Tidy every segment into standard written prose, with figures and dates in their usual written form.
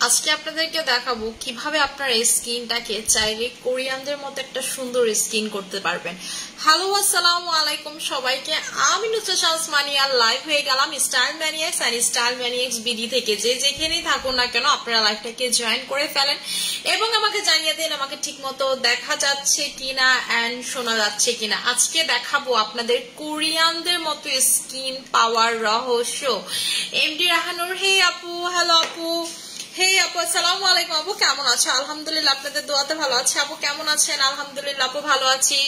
আজকে আপনাদেরকে দেখাবো কিভাবে আপনার স্কিনটাকে চাইলে কোরিয়ানদের মতো একটা সুন্দর স্কিন করতে পারবেন। হ্যালো, আসসালামু আলাইকুম সবাইকে। আমি নুসরাত শামস মানিয়া লাইভ হয়ে গেলাম style maniacs and style maniacs BD থেকে। যে যেখানেই থাকুন না কেন আপনারা লাইভটাকে জয়েন করে ফেলেন এবং আমাকে জানিয়ে দিন আমাকে ঠিকমতো দেখা যাচ্ছে কিনা এন্ড শোনা যাচ্ছে কিনা। আজকে দেখাবো আপনাদের কোরিয়ানদের মতো স্কিন পাওয়ার রহস্য। এমডি রাহানুর, হে আপু, হ্যালো আপু। হে আপু, আসসালামু আলাইকুম। আপু কেমন আছো? আলহামদুলিল্লাহ, আপনাদের দোয়াতে ভালো আছি। আপু কেমন আছেন? আলহামদুলিল্লাহ আপু ভালো আছি।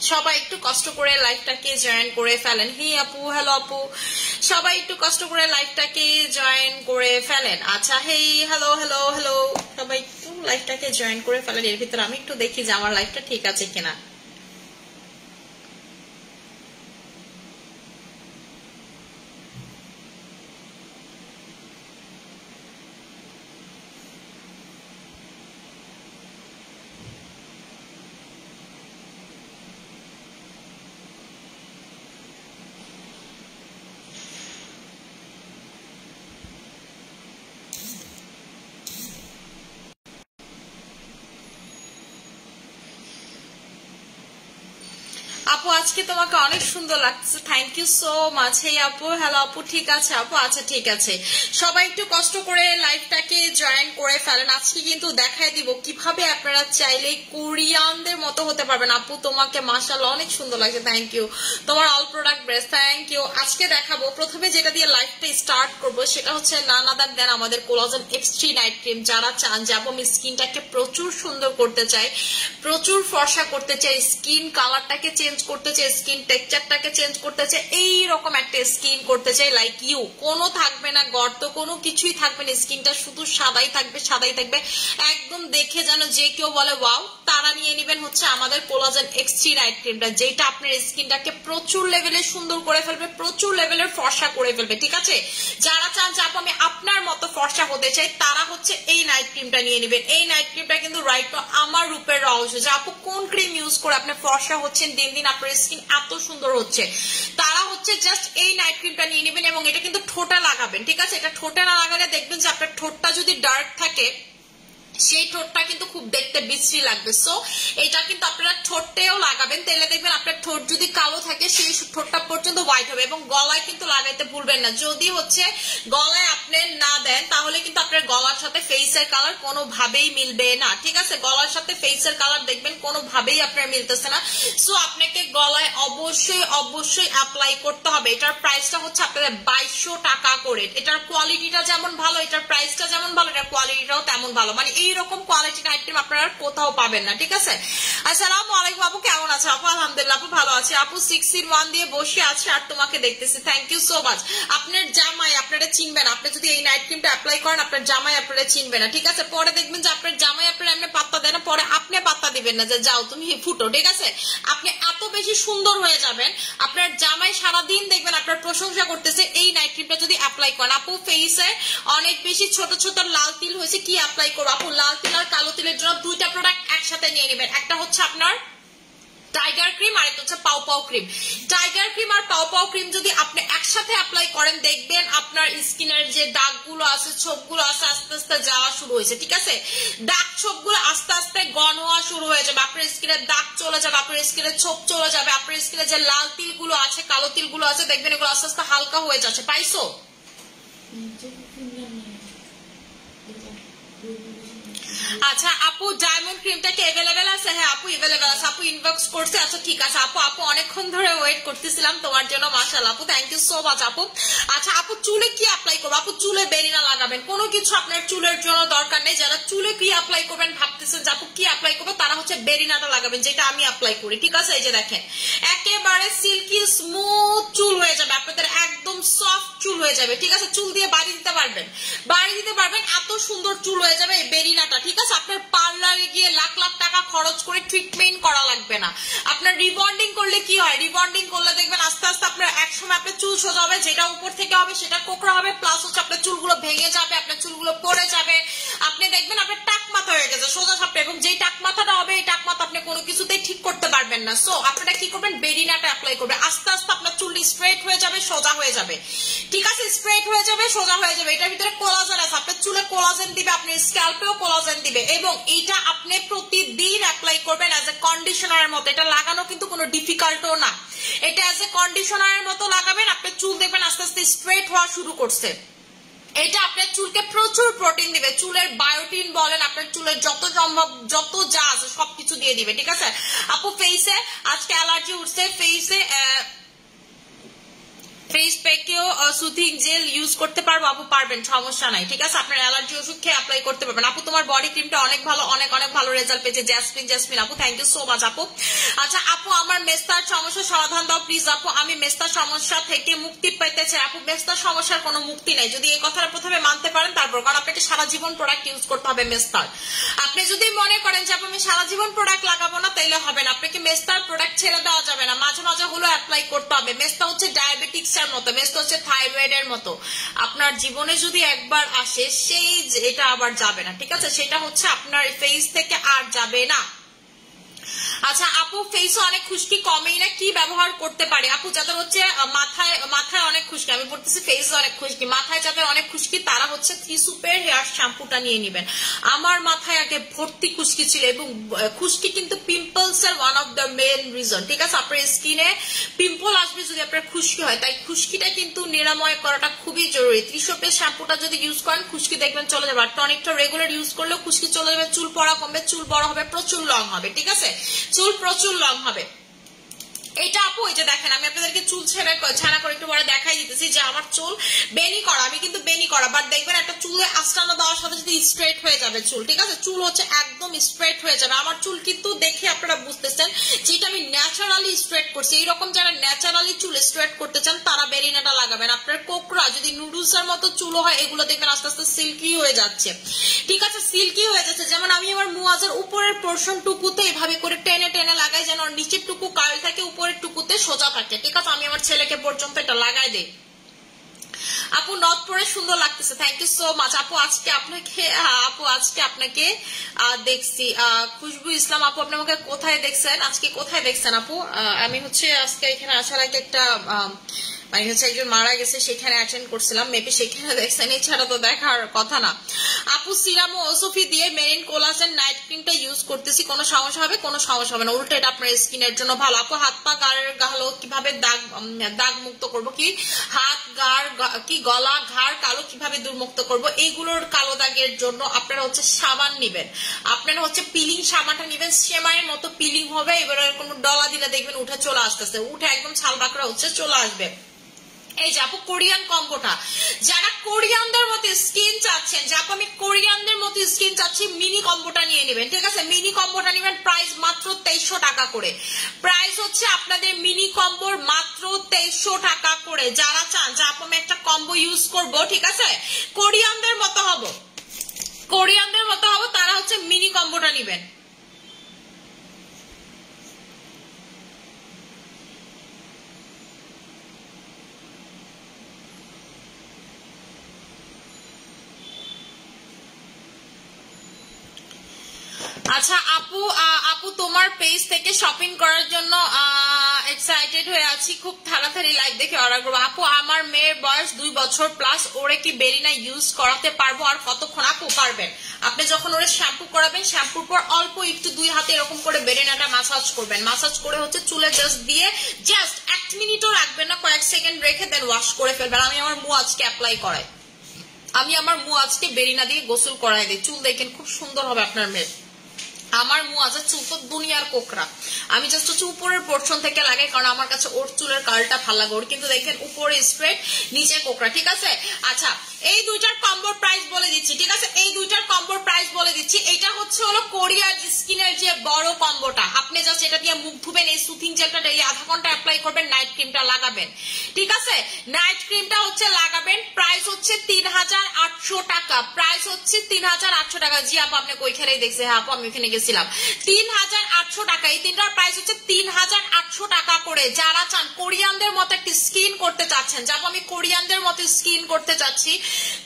সবাই একটু কষ্ট করে লাইভটাকে জয়েন করে ফেলেন। হে আপু, হ্যালো আপু, সবাই একটু কষ্ট করে লাইভটাকে জয়েন করে ফেলেন। আচ্ছা, হে হ্যালো হ্যালো হ্যালো, সবাই একটু লাইভটাকে জয়েন করে ফেলেন। এর ভিতরে আমি একটু দেখি যে আমার লাইভটা ঠিক আছে কিনা। আপু আজকে তোমাকে অনেক সুন্দর লাগছে, থ্যাংক ইউ সো মাচ। হে আপু, হ্যালো আপু, ঠিক আছে আপু, আচ্ছা ঠিক আছে। সবাই একটু কষ্ট করে লাইভটাকে জয়েন করে ফেলেন। আজকে কিন্তু দেখাই দিব কিভাবে আপনারা চাইলে কোরিয়ানদের মতো হতে পারবেন। আপু তোমাকে মাশাআল্লাহ অনেক সুন্দর লাগছে, থ্যাংক ইউ। তোমার all product best, thank you. আজকে দেখাবো, প্রথমে যেটা দিয়ে লাইভটা স্টার্ট করব সেটা হচ্ছে নান আদার দেন আমাদের কোলাজেন X3 নাইট ক্রিম। যারা চান যে আপু আমি স্কিনটাকে প্রচুর সুন্দর করতে চাই, প্রচুর ফর্সা করতে চাই, স্কিন কালারটাকে চেঞ্জ করতে চাই, স্কিন টেক্সচারটাকে চেঞ্জ করতে চাই, এইরকম একটা স্কিন করতে চাই লাইক ইউ, কোনো থাকবে না গর্ত, কোনো কিছুই থাকবে না, স্কিনটা শুধু সাদাই থাকবে, সাদাই থাকবে একদম। দেখে যেন যে কেউ বলে ওয়াও, তারা নিয়ে নেবেন হচ্ছে আমাদের কোলাজেন X3 নাইট ক্রিমটা, যেটা আপনার স্কিনটাকে প্রচুর লেভেলে সুন্দর করে ফেলবে, প্রচুর লেভেলের ফর্সা করে ফেলবে। ঠিক আছে, যারা চান যে আপু আমি আপনার মতো ফর্সা হতে চাই, তারা হচ্ছে এই নাইট ক্রিমটা নিয়ে নেবেন। এই নাইট ক্রিমটা কিন্তু রাইট নাও আমার রূপের রহস্য, যে আপু কোন ক্রিম ইউজ করে আপনি ফর্সা হচ্ছেন, দিন দিন আপনার স্কিন এত সুন্দর হচ্ছে, তারা হচ্ছে জাস্ট এই নাইট ক্রিমটা নিয়ে নেবেন। এবং এটা কিন্তু ঠোঁটে লাগাবেন। ঠিক আছে, এটা ঠোঁটে না লাগালে দেখবেন যে আপনার ঠোঁটটা যদি ডার্ক থাকে সেই ঠোঁটটা কিন্তু খুব দেখতে বিশ্রী লাগবে। সো এটা কিন্তু আপনারা ঠোঁটেও লাগাবেন, তাহলে দেখবেন আপনার ঠোঁট যদি কালো থাকে সেই ঠোঁটটা পর্যন্ত হোয়াইট হবে। এবং গলায় কিন্তু লাগাইতে ভুলবেন না, যদি হচ্ছে গলায় আপনি না দেন তাহলে কিন্তু আপনার গলার সাথে ফেসের কালার কোনোভাবেই মিলবে না। ঠিক আছে, গলার সাথে ফেসের কালার দেখবেন কোনোভাবেই আপনার মিলতেছে না। সো আপনাকে গলায় অবশ্যই অবশ্যই অ্যাপ্লাই করতে হবে। এটার প্রাইসটা হচ্ছে আপনাদের 2200 টাকা করে। এটার কোয়ালিটিটা যেমন ভালো, এটার প্রাইসটা যেমন ভালো, এটার কোয়ালিটিটাও তেমন ভালো। মানে এইরকম কোয়ালিটির আইটেম আপনারা কোথাও পাবেন না। ঠিক আছে, আসসালামু আলাইকুম আপু, কেমন আছো? আপু আলহামদুলিল্লাহ আপু ভালো আছি। আপু 6-in-1 দিয়ে বসে আছে আর তোমাকে দেখতেছি, থ্যাংক ইউ সো মাচ। আপনার জামাই আপনারা চিনবেন, আপনি যদি এই নাইট ক্রিমটা অ্যাপ্লাই করেন আপনার জামাই আপনারা চিনবে না। ঠিক আছে, পরে দেখবেন যে আপনার জামাই আপনার এমনি পাত্তা দেয় না, পরে আপনি পাত্তা দিবেন না যে যাও তুমি ফুটো। ঠিক আছে, আপনি এত বেশি সুন্দর হয়ে যাবেন, আপনার জামাই সারাদিন দেখবেন আপনার প্রশংসা করতেছে এই নাইট ক্রিমটা যদি অ্যাপ্লাই করেন। আপু ফেসে অনেক বেশি ছোট ছোট লাল তিল হয়েছে, কি অ্যাপ্লাই করবো? আপু লাল তিল আর কালো তিলের জন্য দুইটা প্রোডাক্ট একসাথে নিয়ে নেবেন। একটা হচ্ছে আপনার টাইগার ক্রিম আর একটা হচ্ছে পাও পাও ক্রিম। টাইগার ক্রিম আর পাও পাও ক্রিম যদি আপনি একসাথে অ্যাপ্লাই করেন দেখবেন আপনার স্কিনের যে দাগগুলো আছে, ছোপগুলো আছে, আস্তে আস্তে যাওয়া শুরু হয়েছে। ঠিক আছে, দাগ ছোপগুলো আস্তে আস্তে ঘন হওয়া শুরু হয়ে যাবে, আপনার স্কিনের দাগ চলে যাবে, আপনার স্কিনের ছোপ চলে যাবে, আপনার স্কিনে যে লাল তিলগুলো আছে, কালো তিলগুলো আছে, দেখবেন এগুলো আস্তে আস্তে হালকা হয়ে যাচ্ছে। পাইছো? আচ্ছা আপু ডায়মন্ড ক্রিমটা কি अवेलेबल আছে? হ্যাঁ আপু अवेलेबल আছে। আপু ইনবক্স করছে, আচ্ছা ঠিক আছে আপু। আপু অনেকক্ষণ ধরে ওয়েট করতেছিলাম তোমার জন্য, মাশাআল্লাহ আপু, থ্যাংক ইউ সো মাচ আপু। আচ্ছা আপু চুলে কি অ্যাপ্লাই করব? আপু চুলে বেরিনা লাগাবেন, কোনো কিছু আপনার চুলের জন্য দরকার নেই। যারা চুলে কি অ্যাপ্লাই করবেন ভাবতেছেন যে আপু কি অ্যাপ্লাই করব, তারা হচ্ছে বেরিনাটা লাগাবেন, যেটা আমি অ্যাপ্লাই করি। ঠিক আছে, এই যে দেখেন একেবারে সিল্কি স্মুথ চুল হয়ে যাবে, আপনাদের একদম সফট চুল হয়ে যাবে। ঠিক আছে, চুল দিয়ে বাড়ি দিতে পারবেন, বাড়ি দিতে পারবেন, এত সুন্দর চুল হয়ে যাবে এই বেরিনাটা। ঠিক আছে, আপনার পার্লারে গিয়ে লাখ লাখ টাকা খরচ করে ট্রিটমেন্ট করা লাগবে না। আপনার রিবন্ডিং করলে কি হয়, রিবন্ডিং করলে দেখবেন আস্তে আস্তে আপনার একসময় আপনার চুল সোজা হবে, যেটা উপর থেকে হবে সেটা কোকড়া হবে, প্লাস হচ্ছে আপনার চুলগুলো ভেঙে যাবে, আপনার চুলগুলো পড়ে যাবে, আপনি দেখবেন আপনার টাক মাথা হয়ে গেছে সোজা সাপটা, এবং যেই টাক মাথাটা হবে এই টাক মাথা আপনি কোনো কিছুতেই ঠিক করতে পারবেন না। সো আপনারা কি করবেন, বেরিনাটা অ্যাপ্লাই করবেন, আস্তে আস্তে আপনার চুল স্ট্রেট হয়ে যাবে, যাবে, সোজা হয়ে যাবে, ঠিক আছে, স্ট্রেট হয়ে যাবে, সোজা হয়ে যাবে। এটার ভিতরে কোলাজেন আছে, আপনার চুলে কোলাজেন দিবে, আপনার স্ক্যাল্পেও কোলাজেন দিবে, এবং এটা আপনি প্রতিদিন অ্যাপ্লাই করবেন অ্যাজ এ কন্ডিশনারের মতো। এটা লাগানো কিন্তু কোনো ডিফিকাল্টও না, এটা অ্যাজ এ কন্ডিশনারের মতো লাগাবেন, আপনার চুল দেখবেন আস্তে আস্তে স্ট্রেট হওয়া শুরু করছে। এটা আপনার চুলকে প্রচুর প্রোটিন দিবে, চুলের বায়োটিন বলেন, আপনার চুলের যত সম্ভব যত যা আছে সবকিছু দিয়ে দিবে, ঠিক আছে আপু। ফেসে আজকে অ্যালার্জি উঠছে, ফেস প্যাকেও সুথিং জেল ইউজ করতে পারবো আপু? পারবেন, সমস্যা নাই, ঠিক আছে, আপনার অ্যালার্জি ওষুধ খেয়ে অ্যাপ্লাই করতে পারবেন আপু। তোমার বডি ক্রিমটা অনেক ভালো, অনেক অনেক ভালো রেজাল্ট পেয়েছে জেসমিন আপু, থ্যাংক ইউ সো মাচ আপু। আচ্ছা আপু, আমার মেস্তার সমস্যার সমাধান দাও প্লিজ আপু, আমি মেস্তার সমস্যা থেকে মুক্তি পেতে চাই আপু। মেস্তার সমস্যার কোনো মুক্তি নাই, যদি এই কথাটা প্রথমে মানতে পারেন তারপর, কারণ আপনাকে সারা জীবন প্রোডাক্ট ইউজ করতে হবে মেস্তার। আপনি যদি মনে করেন যে আমি সারা জীবন প্রোডাক্ট লাগাবো না, তাইলে হবে না, আপনাকে মেস্তার প্রোডাক্ট ছেড়ে দেওয়া যাবে না, মাঝে মাঝে হলো অ্যাপ্লাই করতে হবে। মেস্তা হচ্ছে ডায়াবেটিক্স এর মতো, মেস্তা হচ্ছে থাইরয়েড এর মতো, আপনার জীবনে যদি একবার আসে সেই এটা আবার যাবে না, ঠিক আছে, সেটা হচ্ছে আপনার ফেস থেকে আর যাবে না। আচ্ছা আপু, ফেসে অনেক খুশকি কমেই না, কি ব্যবহার করতে পারে আপু? যাদের হচ্ছে মাথায় অনেক খুশকি, আমি বলতেছি ফেসে অনেক খুশকি, মাথায় যাদের অনেক খুশকি তারা হচ্ছে থ্রিসুপের হেয়ার শ্যাম্পুটা নিয়ে নেবেন। আমার মাথায় আগে ভর্তি খুশকি ছিল, এবং খুশকি কিন্তু পিম্পলস এর one of the main reason, ঠিক আছে, আপনার স্কিনে পিম্পল আসবে যদি আপনার খুশকি হয়, তাই খুশকিটা কিন্তু নিরাময় করাটা খুবই জরুরি। থ্রিসুপের শ্যাম্পুটা যদি ইউজ করেন খুশকি দেখবেন চলে যাবে, আর টনিকটা রেগুলার ইউজ করলেও খুশকি চলে যাবে, চুল পড়া কমবে, চুল বড় হবে, প্রচুর লং হবে, ঠিক আছে, চুল প্রচুর লং হবে। এটা আপু, এই যে দেখেন আমি আপনাদেরকে চুল ছাড়া করে একটু পরে দেখাই দিতেছি যে আমার চুল বেনি করা, আমি কিন্তু বেনি করা, বাট দেখবেন একটা চুলে আস্তানা দেওয়ার সাথে সাথে স্ট্রেট হয়ে যাবে চুল, ঠিক আছে, চুল হচ্ছে একদম স্ট্রেট হয়ে যাবে। আমার চুল কিন্তু দেখে আপনারা বুঝতেছেন যে এটা আমি ন্যাচারালি স্ট্রেট করছি। এইরকম যারা ন্যাচারালি চুল স্ট্রেট করতে চান তারা বেরিনাটা লাগাবেন। আপনার কোকড়া যদি নুডলস এর মতো চুল হয়, এগুলো দেখবেন আস্তে আস্তে সিল্কি হয়ে যাচ্ছে, ঠিক আছে, সিল্কি হয়ে যাচ্ছে। যেমন আমি আমার মুয়াজের উপরের পোর্শন টুকুতে এভাবে করে টেনে টেনে লাগাই, যেন নিচের টুকু কার্ল থাকে, উপরের টুকুতে সোজা থাকে, ঠিক আছে, আমি আমার ছেলেকে পর্যন্ত এটা লাগাই দেই। আপু নট পরে সুন্দর লাগতেছে, থ্যাংক ইউ সো মাচ আপু। আজকে আপনাকে দেখছি, খুশবু ইসলাম আপু, আপনি আমাকে কোথায় দেখছেন, আজকে কোথায় দেখছেন আপু? আমি হচ্ছে আজকে এখানে আসার আগে একটা মানে হচ্ছে একজন মারা গেছে, সেখানে অ্যাটেন্ড করছিলাম, মেবি সেখানে দেখছেন, এছাড়া তো দেখার কথা না। আপু সিরাম ও ওসফি দিয়ে মেরিন কোলাজেন নাইট ক্রিমটা ইউজ করতেছি, কোনো সমস্যা হবে? কোনো সমস্যা হবে না, উল্টো এটা আপনার স্কিনের জন্য ভালো আপু। হাত পা গালো কিভাবে দাগ মুক্ত করবো, কি হাত কি গলা ঘাড় কালো কিভাবে দূরমুক্ত করবো, এইগুলোর কালো দাগের জন্য আপনারা হচ্ছে সাবান নিবেন, আপনারা হচ্ছে পিলিং সাবানটা নিবেন, সেমাইয়ের মতো পিলিং হবে, এবার কোনো ডলা দিলে দেখবেন উঠে চলে আসতেছে, উঠে একদম ছাল বাঁকড়া হচ্ছে চলে আসবে। এই যে আপু কোরিয়ান কম্বোটা, যারা কোরিয়ানদের মতো স্কিন চাচ্ছেন, যে আপু আমি কোরিয়ানদের মতো স্কিন চাচ্ছি, মিনি কম্বোটা নিয়ে নেবেন, ঠিক আছে, মিনি কম্বোটা নেবেন, প্রাইস মাত্র 2300 টাকা করে, প্রাইস হচ্ছে আপনাদের মিনি কম্বোর মাত্র 2300 টাকা করে। যারা চান যে আপু আমি একটা কম্বো ইউজ করব, ঠিক আছে, কোরিয়ানদের মতো হব তারা হচ্ছে মিনি কম্বোটা নেবেন। আচ্ছা আপু তোমার পেজ থেকে শপিং করার জন্য এক্সাইটেড হয়ে আছি, খুব তাড়াতাড়ি লাইভ দেখে অর্ডার করবো। আপু আমার মেয়ের বয়স 2 বছর প্লাস, ওরে কি বেরিনা ইউজ করাতে পারবো, আর কতক্ষণ? আপু পারবেন, আপনি যখন ওরে শ্যাম্পু করাবেন, শ্যাম্পুর পর অল্প একটু 2 হাতে এরকম করে বেরিনাটা মাসাজ করবেন, মাসাজ করে হচ্ছে চুলে জাস্ট 1 মিনিটও রাখবেন না, কয়েক সেকেন্ড রেখে দেন ওয়াশ করে ফেলবেন। আমি আমার মুয়াজকে অ্যাপ্লাই করাই, আমি আমার মুয়াজকে বেরিনা দিয়ে গোসল করাই দিই, চুল দেখেন খুব সুন্দর হবে আপনার মেয়ে। আমার মুয়াজের চুল তো দুনিয়ার কোকড়া, আমি জাস্ট হচ্ছে উপরের পোর্শন থেকে লাগাই, কারণ আমার কাছে ওর চুলের কার্লটা ভালো লাগে, ওর কিন্তু দেখেন উপরে স্ট্রেট নিচে কোকড়া, ঠিক আছে। আচ্ছা এই দুইটার কম্বোর প্রাইস বলে দিচ্ছি, ঠিক আছে, এই দুইটার কম্বোর প্রাইস বলে দিচ্ছি। এটা হচ্ছে হলো কোরিয়ার স্কিনের যে বড় কম্বোটা, আপনি জাস্ট এটা দিয়ে মুখ ধুবেন, এই সুথিং জেলটা ডেইলি আধা ঘন্টা অ্যাপ্লাই করবেন, নাইট ক্রিমটা লাগাবেন, ঠিক আছে, নাইট ক্রিমটা হচ্ছে লাগাবেন, প্রাইস হচ্ছে 3800 টাকা, প্রাইস হচ্ছে 3800 টাকা। জি আপু আপনি ওইখানেই দেখছে, হ্যাঁ আপু আমি ওইখানে গেছিলাম, 3800 টাকা, এই তিনটার প্রাইস হচ্ছে 3800 টাকা করে। যারা চান কোরিয়ানদের মতো একটি স্কিন করতে চাচ্ছেন, যাবো আমি কোরিয়ানদের মতো স্কিন করতে চাচ্ছি,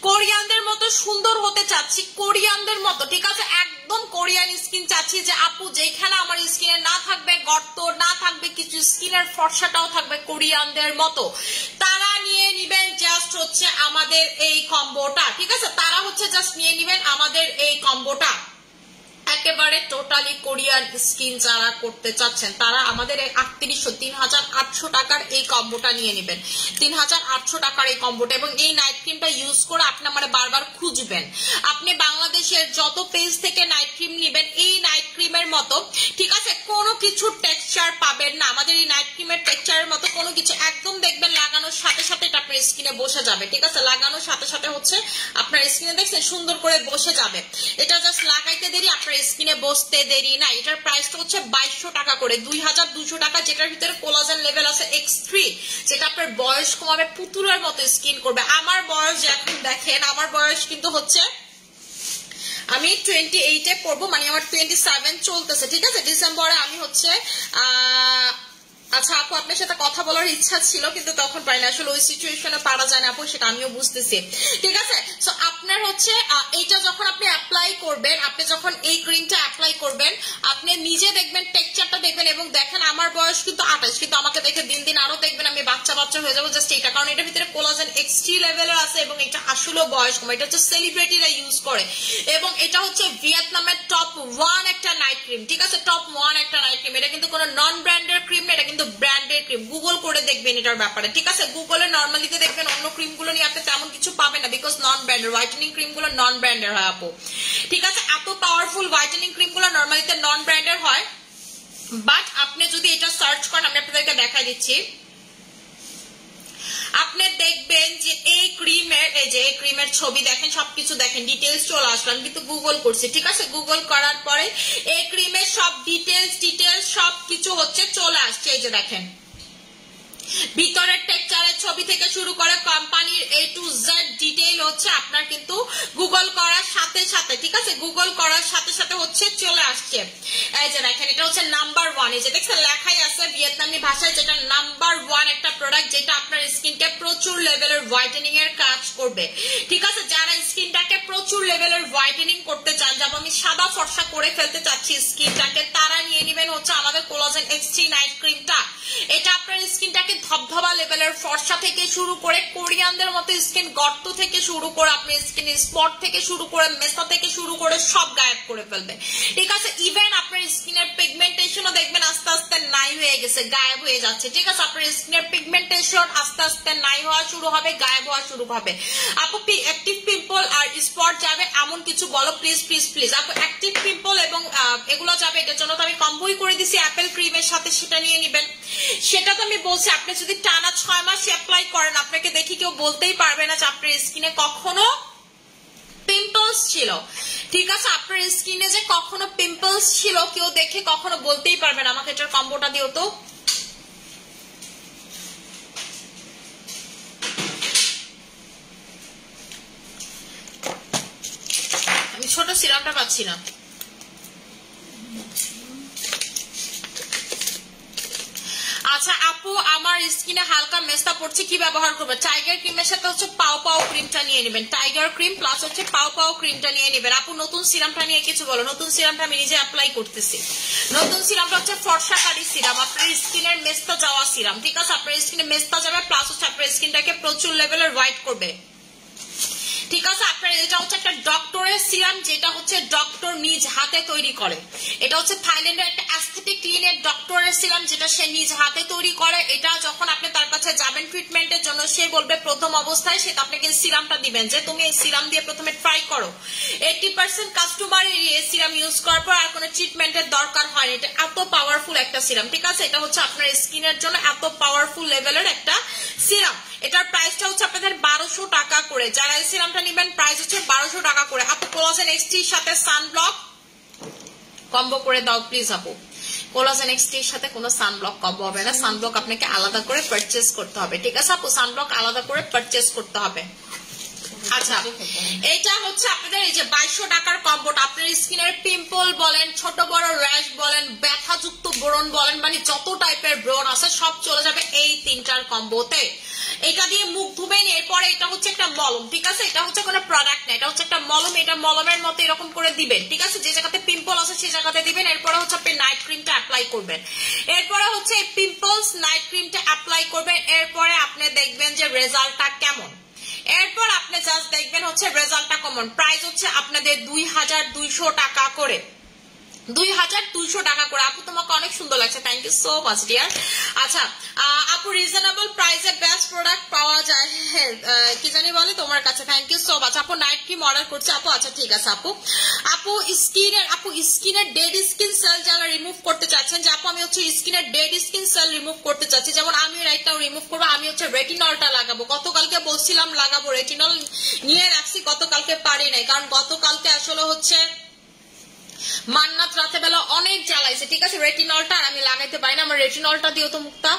কোরিয়ানদের মতো সুন্দর হতে চাচ্ছি, কোরিয়ানদের মতো, ঠিক আছে, একদম একদম কোরিয়ান স্কিন চাচ্ছি যে আপু যেখানে আমার স্কিনে না থাকবে গর্ত, না থাকবে কিছু, স্কিনের ফর্সাটাও থাকবে কোরিয়ানদের মতো, তারা নিয়ে নিবেন জাস্ট হচ্ছে আমাদের এই কম্বোটা। ঠিক আছে, তারা হচ্ছে জাস্ট নিয়ে নিবেন আমাদের এই কম্বোটা। একেবারে টোটালি কোরিয়ান স্কিন যারা করতে চাচ্ছেন তারা আমাদের 3800 টাকার এই কম্বোটা নিয়ে নেবেন। 3800 টাকার এই কম্বোটা, এবং এই নাইট ক্রিমটা ইউজ করে আপনি মানে বারবার খুঁজবেন। আপনি বাংলাদেশের যত পেজ থেকে নাইট ক্রিম নেবেন এই নাইট ক্রিমের মতো, ঠিক আছে, কোনো কিছু টেক্সচার পাবেন না আমাদের এই নাইট ক্রিমের টেক্সচারের মতো কোনো কিছু। একদম দেখবেন লাগানোর সাথে সাথে এটা আপনার স্কিনে বসে যাবে। ঠিক আছে, লাগানোর সাথে সাথে হচ্ছে আপনার স্কিনে দেখছেন সুন্দর করে বসে যাবে। এটা জাস্ট লাগাইতে দেরি, আপনার স্কিনে বসতে দেরি না। এটার প্রাইসটা হচ্ছে 2200 টাকা করে, 2200 টাকা, যেটার ভিতরে কোলাজেন লেভেল আছে X3, যেটা আপনার বয়স কমাবে, পুতুলের মতো স্কিন করবে। আমার বয়স এখন দেখেন, আমার বয়স কিন্তু হচ্ছে আমি 28-এ পড়বো, মানে আমার 27 চলতেছে। ঠিক আছে, ডিসেম্বরে আমি হচ্ছে আচ্ছা আপু আপনার সাথে কথা বলার ইচ্ছা ছিল কিন্তু তখন পাই না, আসলে ওই সিচুয়েশনে পারা যায় না আপু, সেটা আমিও বুঝতেছি। ঠিক আছে, সো আপনার হচ্ছে এইটা যখন আপনি অ্যাপ্লাই করবেন, আপনি যখন এই ক্রিমটা অ্যাপ্লাই করবেন আপনি নিজে দেখবেন, টেক্সচারটা দেখবেন, এবং দেখেন আমার বয়স কিন্তু 28, কিন্তু আমাকে দেখে দিন দিন আরো দেখবেন আমি বাচ্চা বাচ্চা হয়ে যাবো জাস্ট এটা, কারণ এটার ভিতরে কোলাজেন X3 লেভেলের আছে এবং এটা আসলে বয়স কম। এটা হচ্ছে সেলিব্রিটিরা ইউজ করে, এবং এটা হচ্ছে ভিয়েতনামের টপ 1 একটা নাইট ক্রিম। ঠিক আছে, টপ 1 একটা নাইট ক্রিম। এটা কিন্তু কোনো নন ব্র্যান্ডের ক্রিম না, এটা কিন্তু ব্র্যান্ডের ক্রিম। গুগল করে দেখবেন এটার ব্যাপারে। ঠিক আছে, গুগলে নর্মালিতে দেখবেন অন্য ক্রিম গুলো নিয়ে আপনি তেমন কিছু পাবেন না, বিকজ নন ব্র্যান্ডের হোয়াইটেনিং ক্রিম গুলো নন ব্র্যান্ডের হয় আপু। ঠিক আছে, এত পাওয়ারফুল হোয়াইটেনিং ক্রিম গুলো নর্মালিতে নন ব্র্যান্ডের হয়, বাট আপনি যদি এটা সার্চ করেন, আমি আপনাদেরকে দেখাই দিচ্ছি, আপনি দেখবেন যে এই ক্রিমের, এই যে এই ক্রিমের ছবি দেখেন, সবকিছু দেখেন, ডিটেলস চলে আসলাম, কিন্তু গুগল করছি। ঠিক আছে, গুগল করার পরে এই ক্রিমের সব ডিটেলস সবকিছু হচ্ছে চলে আসছে। এই যে দেখেন ভিতরের টেক্সচারের ছবি থেকে শুরু করে কোম্পানির A to Z ডিটেইল হচ্ছে আপনার কিন্তু গুগল করার সাথে সাথে, ঠিক আছে, গুগল করার সাথে সাথে হচ্ছে চলে আসছে। এই যে দেখেন এটা হচ্ছে নাম্বার 1, এই যে দেখছেন লেখাই আছে ভিয়েতনামি ভাষায়, যেটা নাম্বার 1 একটা প্রোডাক্ট যেটা আপনার স্কিনকে প্রচুর লেভেলের হোয়াইটেনিং এর কাজ করবে। ঠিক আছে, যারা স্কিনটাকে প্রচুর লেভেলের হোয়াইটেনিং করতে চান, যেমন আমি সাদা ফর্সা করে ফেলতে চাচ্ছি স্কিনটাকে, তারা নিয়ে নেবেন হচ্ছে আমাদের কোলাজেন X3 নাইট ক্রিমটা। এটা আপনার স্কিনটাকে ধবধবা লেভেলের ফর্সা থেকে শুরু করে কোরিয়ানদের মতো স্কিন গর্ত থেকে শুরু করে আপনি স্কিন স্পট থেকে শুরু করে মেসা থেকে শুরু করে সব গায়েব করে ফেলবে। ঠিক আছে, ইভেন আপনার স্কিনের পিগমেন্টেশনও দেখবেন আস্তে আস্তে নাই হয়ে গেছে, গায়েব হয়ে যাচ্ছে। ঠিক আছে, আপনার স্কিনের পিগমেন্টেশন আস্তে আস্তে নাই হওয়া শুরু হবে, গায়েব হওয়া শুরু হবে। আপু অ্যাক্টিভ পিম্পল আর স্পট যাবে এমন কিছু বলো প্লিজ প্লিজ প্লিজ। আপু অ্যাক্টিভ পিম্পল এবং এগুলো যাবে, এটার জন্য তো আমি কম্বোই করে দিছি অ্যাপেল ক্রিমের সাথে, সেটা নিয়ে নেবেন। সেটা তো আমি বলছি, আপনি যদি টানা 6 মাস অ্যাপ্লাই করেন, আপনাকে দেখি কেউ বলতেই পারবে না যে আপনার স্কিনে কখনো পিম্পলস ছিল। ঠিক আছে, আপনার স্কিনে যে কখনো পিম্পলস ছিল কেউ দেখে কখনো বলতেই পারবে না। আমাকে এটার কম্বোটা দিও তো। আমি ছোট সিরাপটা পাচ্ছি না। আচ্ছা আপু আমার স্কিনে হালকা মেস্তা পড়ছে, কি ব্যবহার করবো? টাইগার ক্রিমের সাথে হচ্ছে পাও পাও ক্রিমটা নিয়ে নেবেন, টাইগার ক্রিম প্লাস হচ্ছে পাও পাও ক্রিমটা নিয়ে নেবেন। আপু নতুন সিরামটা নিয়ে কিছু বলো। নতুন সিরামটা আমি নিজে অ্যাপ্লাই করতেছি। নতুন সিরামটা হচ্ছে ফর্সাকারী সিরাম, আপনার স্কিনের মেস্তা যাওয়া সিরাম। ঠিক আছে, আপনার স্কিনে মেস্তা যাবে প্লাস হচ্ছে আপনার স্কিনটাকে প্রচুর লেভেলের হোয়াইট করবে। ঠিক আছে, আপনার এটা হচ্ছে একটা ডক্টরের সিরাম, যেটা হচ্ছে ডক্টর নিজ হাতে তৈরি করে। এটা হচ্ছে থাইল্যান্ডের একটা অ্যাস্থেটিক ক্লিনের ডক্টরের সিরাম, যেটা সে নিজ হাতে তৈরি করে। এটা যখন আপনি তার কাছে যাবেন ট্রিটমেন্টের জন্য, সে বলবে প্রথম অবস্থায় সে আপনাকে সিরামটা দিবেন যে তুমি এই সিরাম দিয়ে প্রথমে ট্রাই করো। 80% কাস্টমার এই সিরাম ইউজ করার পর আর কোনো ট্রিটমেন্টের দরকার হয় না। এটা এত পাওয়ারফুল একটা সিরাম। ঠিক আছে, এটা হচ্ছে আপনার স্কিনের জন্য এত পাওয়ারফুল লেভেলের একটা সিরাম। এটার প্রাইসটা হচ্ছে আপনাদের 1200 টাকা করে। যারা এই সিরামটা নিবেন প্রাইস হচ্ছে 1200 টাকা করে। আপু কোলাজেন X3 এর সাথে সানব্লক কম্বো করে দাও প্লিজ আপু। কোলাজেন X3 এর সাথে কোনো সানব্লক কম্বো হবে না, সানব্লক আপনাকে আলাদা করে পারচেজ করতে হবে। ঠিক আছে আপু, সানব্লক আলাদা করে পারচেজ করতে হবে। আচ্ছা, এটা হচ্ছে আপনাদের এই যে 2200 টাকার কম্বোটা। আপনার স্কিনের পিম্পল বলেন, ছোট বড় র্যাশ বলেন, ব্যথাযুক্ত ব্রণ বলেন, মানে যত টাইপের ব্রণ আছে সব চলে যাবে এই তিনটার কম্বোতে। এটা দিয়ে মুখ ধুবেন, এরপরে এটা হচ্ছে একটা মলম, ঠিক আছে, এটা হচ্ছে কোনো প্রোডাক্ট না, এটা হচ্ছে একটা মলম, এটা মলমের মতো এরকম করে দিবেন, ঠিক আছে, যে জায়গাতে পিম্পল আছে সেই জায়গাতে দিবেন। এরপরে হচ্ছে আপনি নাইট ক্রিমটা অ্যাপ্লাই করবেন, এরপরে হচ্ছে পিম্পলস নাইট ক্রিমটা অ্যাপ্লাই করবেন, এরপরে আপনি দেখবেন যে রেজাল্টটা কেমন। এরপর আপনি জাস্ট দেখবেন হচ্ছে রেজাল্টটা কেমন। প্রাইস হচ্ছে আপনাদের 2200 টাকা করে, 2200 টাকা করে। আপু তোমাকে অনেক সুন্দর লাগছে, thank you so much dear. আচ্ছা আপু রিজনেবল প্রাইসে বেস্ট প্রোডাক্ট পাওয়া যায় কি জানি বলে তোমার কাছে, থ্যাংক ইউ সো মাচ। আপু নাইট ক্রিম অর্ডার করছে আপু, আচ্ছা ঠিক আছে আপু। আপু স্কিনের ডেড স্কিন সেল যারা রিমুভ করতে চাচ্ছেন, যে আপু আমি হচ্ছে স্কিনের ডেড স্কিন সেল রিমুভ করতে চাচ্ছি, যেমন আমি রাইট নাও রিমুভ করবো, আমি হচ্ছে রেটিনলটা লাগাবো। গতকালকে বলছিলাম লাগাবো, রেটিনল নিয়ে রাখছি, গতকালকে পারি নাই, কারণ গতকালকে আসলে হচ্ছে মান্নাত রাতে বেলা অনেক জ্বালাইছে, ঠিক আছে, রেটিনলটা আর আমি লাগাইতে পারি না। আমার রেটিনলটা দিও তো মুক্তা,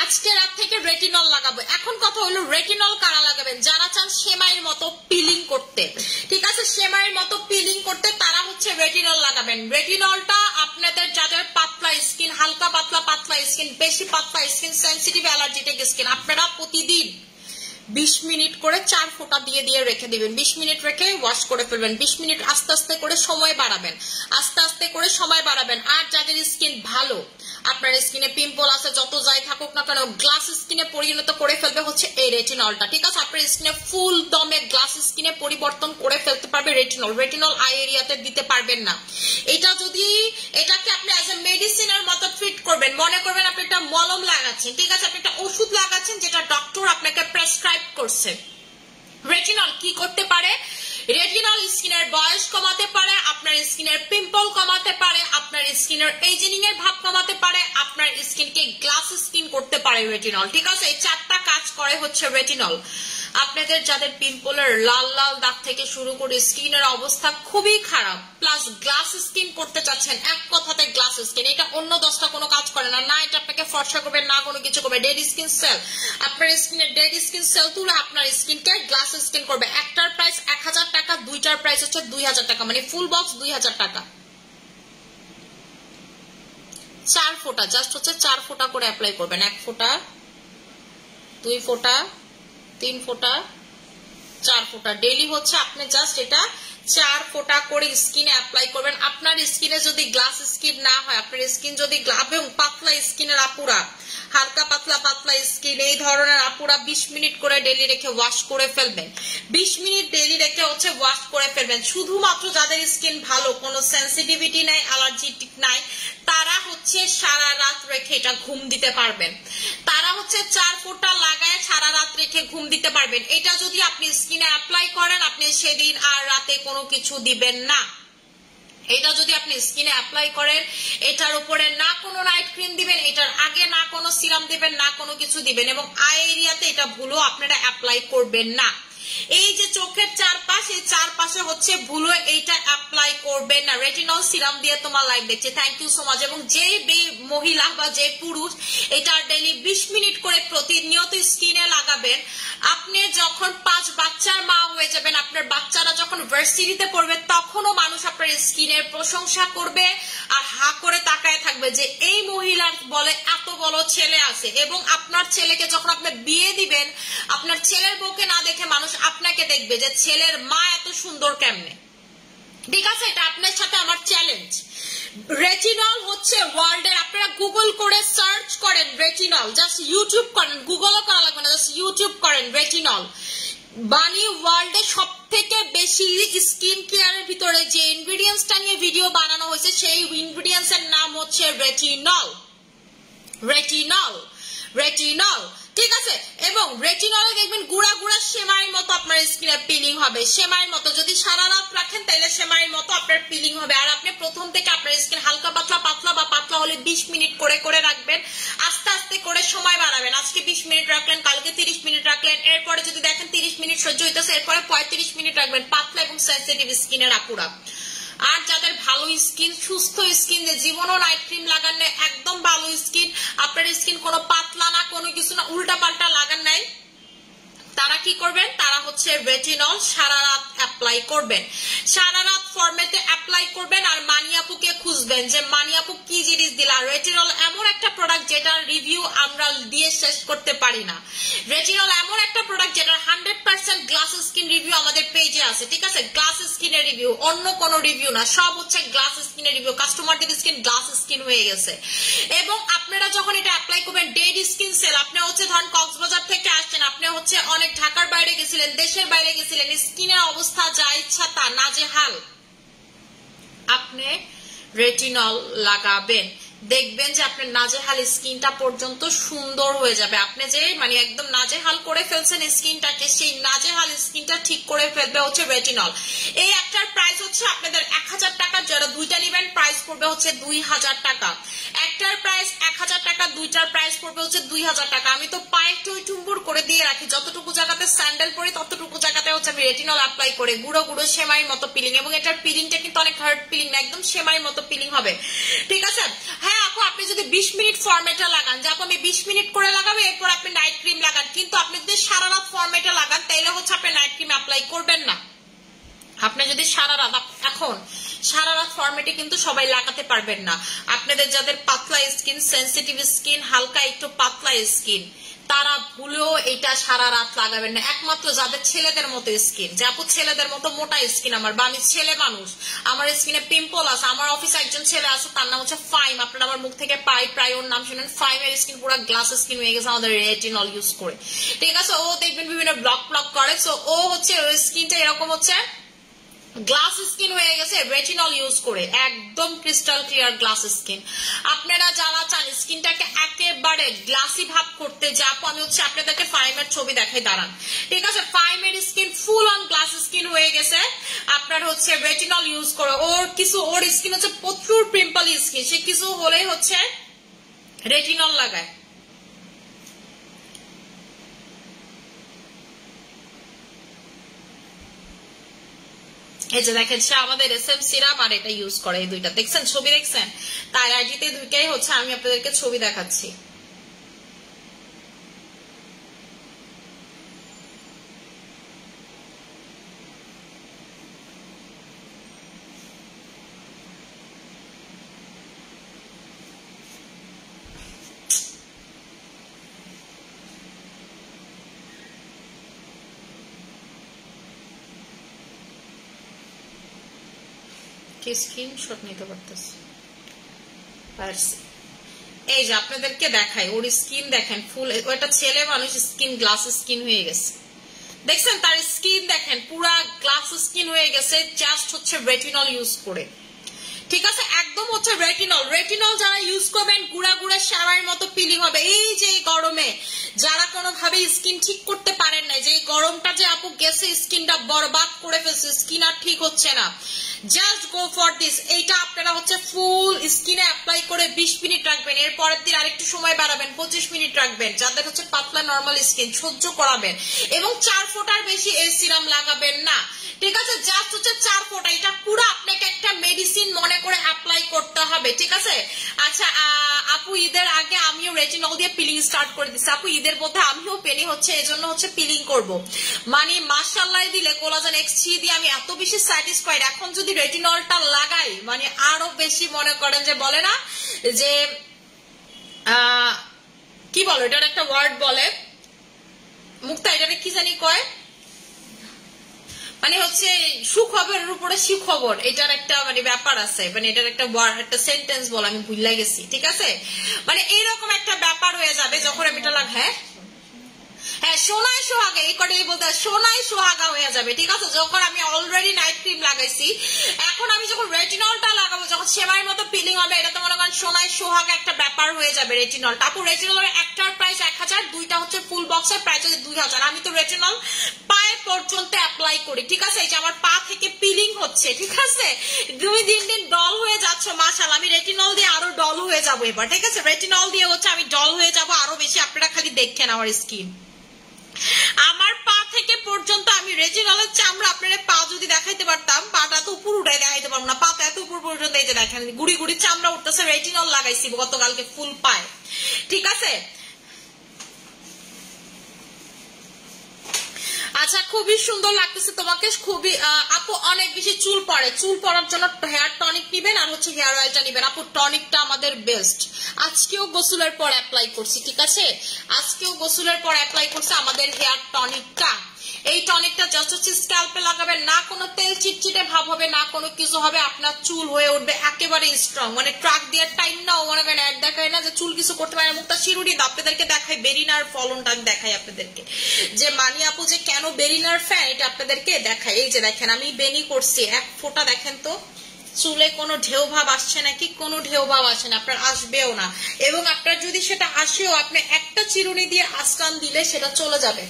আজকে রাত থেকে রেটিনল লাগাবো। এখন কথা হলো রেটিনল কারা লাগাবেন, যারা চান সেমাইয়ের মতো পিলিং করতে, ঠিক আছে, সেমাইয়ের মতো পিলিং করতে তারা হচ্ছে রেটিনল লাগাবেন। রেটিনলটা আপনাদের যাদের পাতলা স্কিন, হালকা পাতলা স্কিন, বেশি পাতলা স্কিন, সেনসিটিভ অ্যালার্জিটিক স্কিন, আপনারা প্রতিদিন 20 মিনিট করে 4 ফোঁটা দিয়ে দিয়ে রেখে দিবেন, 20 মিনিট রেখে ওয়াশ করে ফেলবেন, 20 মিনিট আস্তে আস্তে করে সময় বাড়াবেন, আস্তে আস্তে করে সময় বাড়াবেন। আর যাদের স্কিন ভালো, আপনার স্কিনে পিম্পল আছে, যত যাই থাকুক না কেন, গ্লাস স্কিনে পরিণত করে ফেলবে হচ্ছে এই রেটিনলটা, ঠিক আছে, আপনার স্কিনে ফুল দমে গ্লাস স্কিনে পরিবর্তন করে ফেলতে পারবে রেটিনল। রেটিনল আই এরিয়াতে দিতে পারবেন না, এটা যদি এটাকে আপনি অ্যাজ এ মেডিসিনের মতো ট্রিট করবেন, মনে করবেন আপনি একটা মলম লাগাচ্ছেন, ঠিক আছে, আপনি একটা ওষুধ লাগাচ্ছেন যেটা ডক্টর আপনাকে প্রেসক্রাইব করছে। রেটিনল কি করতে পারে, রেটিনল স্কিনের বয়স কমাতে পারে, আপনার স্কিনের পিম্পল কমাতে পারে, আপনার স্কিনের এজিং এর ভাব কমাতে পারে, আপনার স্কিনকে গ্লাস স্কিন করতে পারে রেটিনল, ঠিক আছে, এই 4টা কাজ করে হচ্ছে রেটিনল। আপনাদের যাদের পিম্পলের লাল লাল দাগ থেকে শুরু করে স্কিনের অবস্থা খুবই খারাপ, প্লাস গ্লাস স্কিন করতে চাচ্ছেন, এক কথাতে গ্লাস স্কিন, এটা অন্য 10টা কোনো কাজ করে না, না এটা আপনাকে ফর্সা করবে, না কোনো কিছু করবে। ডেড স্কিন সেল, আপনার স্কিনের ডেড স্কিন সেল তুলে আপনার স্কিনকে গ্লাস স্কিন করবে। একটার প্রাইস 1000 টাকা, দুইটার প্রাইস হচ্ছে 2000 টাকা, মানে ফুল বক্স 2000 টাকা। 4 ফোঁটা জাস্ট হচ্ছে 4 ফোঁটা করে অ্যাপ্লাই করবেন, 1 ফোঁটা, 2 ফোঁটা, 3 ফোঁটা, 4 ফোঁটা, ডেইলি হচ্ছে আপনি জাস্ট এটা 4 ফোঁটা করে স্কিনে অ্যাপ্লাই করবেন। আপনার স্কিনে যদি গ্লাস স্কিন না হয়, আপনার স্কিন যদি এবং পাতলা স্কিনের আপুরা, হালকা পাতলা স্কিন, এই ধরনের আপুরা 20 মিনিট করে ডেইলি রেখে ওয়াশ করে ফেলবেন, 20 মিনিট ডেইলি রেখে হচ্ছে ওয়াশ করে ফেলবেন। শুধুমাত্র যাদের স্কিন ভালো, কোনো সেন্সিটিভিটি নাই, অ্যালার্জিটিক নাই, তারা হচ্ছে সারা রাত রেখে এটা ঘুম দিতে পারবেন, তারা হচ্ছে 4 ফোঁটা লাগায় সারা রাত রেখে ঘুম দিতে পারবেন। এটা যদি আপনি স্কিনে অ্যাপ্লাই করেন, আপনি সেদিন আর রাতে কোনো কিছু দিবেন না। এটা যদি আপনি স্কিনে অ্যাপ্লাই করেন, এটার উপরে না কোনো নাইট ক্রিম দিবেন, এটার আগে না কোনো সিরাম দিবেন, না কোনো কিছু দিবেন, এবং আই এরিয়াতে এটা ভুলো আপনারা অ্যাপ্লাই করবেন না। এই যে চোখের চারপাশ, এই চারপাশে হচ্ছে ভুলো এইটা অ্যাপ্লাই করবেন না। রেটিনল সিরাম দিয়ে তোমার লাইভ দেখছে, থ্যাংক ইউ সো মাচ। এবং যে মহিলা বা যে পুরুষ এটা ডেইলি 20 মিনিট করে প্রতিনিয়ত স্কিনে লাগাবেন, আপনি যখন 5 বাচ্চার মা হয়ে যাবেন, আপনার বাচ্চারা যখন ভার্সিটিতে পড়বে, তখনও মানুষ আপনার স্কিনের প্রশংসা করবে আর হা করে তাকায় থাকবে যে এই মহিলার বলে এত বড় ছেলে আছে। এবং আপনার ছেলেকে যখন আপনি বিয়ে দিবেন, আপনার ছেলের বউকে না দেখে মানুষ আপনাকে দেখবে যে ছেলের মা এত সুন্দর কেমনে, ঠিক আছে, এটা আপনার সাথে আমার চ্যালেঞ্জ। রেটিনল হচ্ছে ওয়ার্ল্ডের, আপনারা গুগল করে সার্চ করেন রেটিনল, জাস্ট ইউটিউব করেন, গুগলও করা লাগবে না, জাস্ট ইউটিউব করেন রেটিনল। বানি ওয়ার্ল্ডে সব থেকে বেশি স্কিন কেয়ারের ভিতরে যে ইনগ্রিডিয়েন্টসটা নিয়ে ভিডিও বানানো হয়েছে, সেই ইনগ্রিডিয়েন্টস এর নাম হচ্ছে রেটিনল, রেটিনল, রেটিনল, ঠিক আছে। এবং রেটিনলে দেখবেন গুড়া গুড়া সেমাইয়ের মতো আপনার স্কিনে পিলিং হবে, সেমাইয়ের মতো, যদি সারা রাত রাখেন তাহলে সেমাইয়ের মতো আপনার পিলিং হবে। আর আপনি প্রথম থেকে আপনার স্কিন হালকা পাতলা বা পাতলা হলে 20 মিনিট করে করে রাখবেন, আস্তে আস্তে করে সময় বাড়াবেন। আজকে 20 মিনিট রাখলেন, কালকে 30 মিনিট রাখলেন, এরপরে যদি দেখেন 30 মিনিট সহ্য হইতেছে, এরপরে 35 মিনিট রাখবেন, পাতলা এবং সেনসিটিভ স্কিনের আপুরা। আর যাদের ভালো স্কিন, সুস্থ স্কিন, যে জীবনও নাইট ক্রিম লাগান না, একদম ভালো স্কিন, আপনার স্কিন কোনো পাতলা না, কোনো কিছু না, উল্টা পাল্টা লাগান নাই, তারা কি করবেন, তারা হচ্ছে রেটিনল সারা রাত অ্যাপ্লাই করবেন, সারা রাত ফরম্যাটে অ্যাপ্লাই করবেন। আর মানিয়াপুকে খুঁজবেন যে মানিয়াপু কি জিনিস দিলা। রেটিনল এমন একটা প্রোডাক্ট যেটার রিভিউ আমরা দিয়ে শেষ করতে পারি না। রেটিনল এমন একটা প্রোডাক্ট যেটার 100% গ্লাস স্কিন রিভিউ আমাদের পেজে আছে, ঠিক আছে? গ্লাস স্কিনের রিভিউ, অন্য কোনো রিভিউ না, সব হচ্ছে গ্লাস স্কিনের রিভিউ। কাস্টমারদের স্কিন গ্লাস স্কিন হয়ে গেছে। এবং আপনারা যখন এটা অ্যাপ্লাই করবেন, ডেড স্কিন সেল, আপনি হচ্ছে ধরেন কক্সবাজার থেকে আসছেন, আপনি হচ্ছে অনেক ঢাকার বাইরে গেছিলেন, দেশের বাইরে গেছিলেন, স্কিনের অবস্থা যা ইচ্ছা তা নাজেহাল, আপনি রেটিনল লাগাবেন, দেখবেন যে আপনার নাজেহাল স্কিনটা পর্যন্ত সুন্দর হয়ে যাবে। আপনি যে মানে একদম নাজেহাল করে ফেলছেন স্কিনটাকে, সেই নাজেহাল স্কিনটা ঠিক করে ফেলবে হচ্ছে রেটিনল। এই একটার প্রাইস হচ্ছে আপনাদের 1000 টাকা, যারা দুইটা নেবেন প্রাইস পড়বে হচ্ছে 2000 টাকা। একটার প্রাইস 1000 টাকা, দুইটার প্রাইস পড়বে হচ্ছে 2000 টাকা। আমি তো পায়ে টুম্বুর করে দিয়ে রাখি, যতটুকু জায়গাতে স্যান্ডেল পরি ততটুকু জায়গাতে হচ্ছে আমি রেটিনল অ্যাপ্লাই করে গুঁড়ো গুঁড়ো সেমাইয়ের মতো পিলিং। এবং এটার পিলিংটা কিন্তু অনেক হার্ড পিলিং না, একদম সেমাইয়ের মতো পিলিং হবে, ঠিক আছে? হ্যাঁ আপু, আপনি যদি 20 মিনিট ফরম্যাটে লাগান, যে আপু আমি 20 মিনিট করে লাগাবো, এরপর আপনি নাইট ক্রিম লাগান, কিন্তু আপনি যদি সারা রাত ফরম্যাটে লাগান তাইলে হচ্ছে আপনি নাইট ক্রিম অ্যাপ্লাই করবেন না। আপনি যদি সারা রাত, এখন সারা রাত ফরম্যাটে কিন্তু সবাই লাগাতে পারবেন না। আপনাদের যাদের পাতলা স্কিন, সেন্সিটিভ স্কিন, হালকা একটু পাতলা স্কিন, তারা ভুলেও এটা সারা রাত লাগাবেন না। একমাত্র যাদের ছেলেদের মতো স্কিন, যে আপু ছেলেদের মতো মোটা স্কিন আমার, বা আমি ছেলে মানুষ, আমার স্কিনে পিম্পল আছে, আমার অফিসে একজন ছেলে আছে তার নাম হচ্ছে ফাইম, আপনারা আমার মুখ থেকে প্রায় ওর নাম শুনেন, ফাইমের স্কিন পুরো গ্লাস স্কিন হয়ে গেছে আমাদের রেটিনল ইউজ করে, ঠিক আছে? ও দেখবেন বিভিন্ন ব্লগ করে, সো ও হচ্ছে ওর স্কিনটা এরকম হচ্ছে গ্লাস স্কিন হয়ে গেছে রেটিনল ইউজ করে, একদম ক্রিস্টাল ক্লিয়ার গ্লাস স্কিন। আপনারা যারা চান স্কিনটাকে একেবারে গ্লাসি ভাব করতে, যে আপু আমি হচ্ছে আপনাদেরকে ফাইমের ছবি দেখাই, দাঁড়ান, ঠিক আছে? ফাইমের skin full on glass skin হয়ে গেছে, আপনার হচ্ছে রেটিনল ইউজ করে। ওর স্কিন হচ্ছে প্রচুর পিম্পল স্কিন, সে কিছু হলেই হচ্ছে রেটিনল লাগায়। এই যে দেখেন, সে আমাদের এসএম সিরাম আর এটা ইউজ করে, এই দুইটা দেখছেন, ছবি দেখছেন? তার আইডিতে দুইটাই হচ্ছে, আমি আপনাদেরকে ছবি দেখাচ্ছি। স্ক্রিনশট নিতে পারতেছি, এই যে আপনাদেরকে দেখাই, ওর স্কিন দেখেন ফুল, ওটা ছেলে মানুষ স্কিন গ্লাস স্কিন হয়ে গেছে, দেখছেন? তার স্কিন দেখেন পুরা গ্লাস স্কিন হয়ে গেছে, জাস্ট হচ্ছে রেটিনল ইউজ করে, ঠিক আছে? একদম হচ্ছে রেটিনল যারা ইউজ করবেন গুড়া গুড়া সারার মতো পিলিং হবে। এই যে গরমে যারা কোনোভাবে স্কিন ঠিক করতে পারেন না, যে গরমটা যে আপু গেছে স্কিনটা বরবাদ করে ফেলছে, স্কিন আর ঠিক হচ্ছে না, জাস্ট গো ফর দিস। এইটা আপনারা হচ্ছে ফুল স্কিনে অ্যাপ্লাই করে 20 মিনিট রাখবেন, এর পরের দিন আরেকটু সময় বাড়াবেন, 25 মিনিট রাখবেন, যাদের হচ্ছে পাতলা নর্মাল স্কিন সহ্য করাবেন। এবং 4 ফোঁটার বেশি এই সিরাম লাগাবেন না, ঠিক আছে? জাস্ট হচ্ছে 4 ফোঁটা, এটা পুরো আপনাকে একটা মেডিসিন মনে করে অ্যাপ্লাই করতে হবে, ঠিক আছে? আচ্ছা আপু, ঈদের আগে আমিও রেটিনল দিয়ে পিলিং স্টার্ট করে দিচ্ছি। আপু ঈদের মধ্যে আমিও পেনি হচ্ছে, এজন্য হচ্ছে পিলিং করব, মানে মাশাআল্লাহ দিলে কোলাজেন এক্স3 দিয়ে আমি এত বেশি স্যাটিসফাইড। এখন যদি রেটিনলটা লাগাই মানে আরো বেশি মনে করেন যে, বলে না যে কি বলো, এটার একটা ওয়ার্ড বলে মুক্তা, এটাকে কি জানি কয়, মানে হচ্ছে সুখবরের উপরে সুখবর, এটার একটা মানে ব্যাপার আছে, মানে এটার একটা একটা সেন্টেন্স বল, আমি ভুলে গেছি, ঠিক আছে? মানে এইরকম একটা ব্যাপার হয়ে যাবে যখন আমি এটা হ্যাঁ সোনাই সোহাগা, এই কটাই বলতে সোনাই সোহাগা হয়ে যাবে, ঠিক আছে? যখন আমি অলরেডি নাইট ক্রিম লাগাইছি, এখন আমি যখন রেটিনলটা লাগাবো, যখন সেমাইয়ের মতো পিলিং হবে, এটা তো মনে করেন সোনাই সোহাগা একটা ব্যাপার হয়ে যাবে রেটিনল। তারপর রেটিনলের একটার প্রাইস 1000, দুইটা হচ্ছে ফুল বক্সের প্রাইস হচ্ছে 2000। আমি তো রেটিনল পায়ে পর্যন্ত অ্যাপ্লাই করি, ঠিক আছে? এই যে আমার পা থেকে পিলিং হচ্ছে, ঠিক আছে? তুমি দিন দিন ডল হয়ে যাচ্ছ, মাশাআল্লাহ, আমি রেটিনল দিয়ে আরো ডল হয়ে যাবো এবার, ঠিক আছে? রেটিনল দিয়ে হচ্ছে আমি ডল হয়ে যাবো আরো বেশি, আপনারা খালি দেখেন আমার স্কিন, আমার পা থেকে পর্যন্ত আমি রেটিনলের চামড়া, আপনারা পা যদি দেখাইতে পারতাম, পাটা তো উপর উঠে দেখাইতে পারবো না, পাটা এত উপর পর্যন্ত এই যে দেখেন গুড়ি গুড়ি চামড়া উঠতেছে, রেটিনল লাগাইছি গতকালকে ফুল পায়, ঠিক আছে? আচ্ছা খুবই সুন্দর লাগতেছে তোমাকে, খুবই আপু অনেক বেশি চুল পড়ে, চুল পড়ার জন্য হেয়ার টনিক নিবেন আর হচ্ছে হেয়ার অয়েলটা নিবেন। আপু টনিকটা আমাদের বেস্ট, আজকেও গোসলের পর অ্যাপ্লাই করছি, ঠিক আছে, আজকেও গোসলের পর অ্যাপ্লাই করছে আমাদের হেয়ার টনিকটা। এই টনিকটা জাস্ট হচ্ছে স্ক্যাল্পে লাগাবেন, না কোনো তেল চিটচিটে ভাব হবে, না কোনো কিছু হবে, আপনার চুল হয়ে উঠবে একেবারে স্ট্রং। মানে ট্রাক দিয়ে টাইম নাও, মনে করেন অ্যাড দেখায় না যে চুল কিছু করতে পারে, মুখটা শিরুড়ি আপনাদেরকে দেখাই, বেরিনার ফলনটা দেখাই আপনাদেরকে, যে মানি আপু যে কেন বেরিনার ফ্যান এটা আপনাদেরকে দেখাই। এই যে দেখেন আমি বেনি করছি, এক ফোঁটা দেখেন তো চুলে কোনো ঢেউ ভাব আসছে নাকি, কোনো ঢেউ ভাব আসে না, আপনার আসবেও না। এবং আপনার যদি সেটা আসেও, আপনি একটা চিরুনি দিয়ে আস্তান দিলে সেটা চলে যাবে,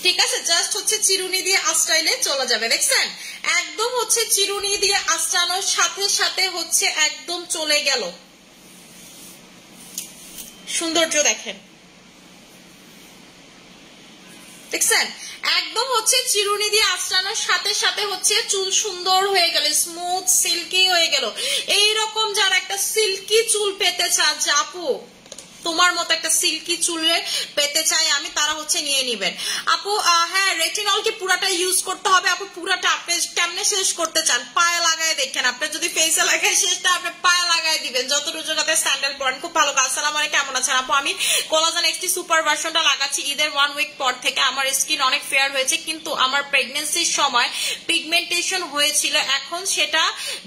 ঠিক আছে, জাস্ট হচ্ছে চিরুনি দিয়ে আস্তাইলে চলে যাবে। দেখছেন একদম হচ্ছে চিরুনি দিয়ে আস্তানোর সাথে সাথে হচ্ছে একদম চলে গেল, সৌন্দর্য দেখেন, দেখছেন একদম হচ্ছে চিরুনি দিয়ে আঁচড়ানোর সাথে সাথে হচ্ছে চুল সুন্দর হয়ে গেল, স্মুথ সিল্কি হয়ে গেল। এইরকম যারা একটা সিল্কি চুল পেতে চান, যে আপু তোমার মতো একটা সিল্কি চুলে পেতে চাই আমি, তারা হচ্ছে নিয়ে নিবেন। আপু হ্যাঁ রেটিনল কি পুরাটা ইউজ করতে হবে? আপু পুরাটা আপনি কেমনে শেষ করতে চান? পায়ে লাগায় দেখেন, আপনি যদি ফেসে লাগায় শেষটা আপনি পায়ে লাগায় দিবেন, যতটুকু জায়গাতে স্যান্ডেল পরেন। খুব ভালো কাজ। আসসালামু আলাইকুম, কেমন আছেন আপু? আমি কোলাজেন এক্সটি সুপার ভার্সনটা লাগাচ্ছি ঈদের 1 উইক পর থেকে। আমার স্কিন অনেক ফেয়ার হয়েছে, কিন্তু আমার প্রেগন্যান্সির সময় পিগমেন্টেশন হয়েছিল, এখন সেটা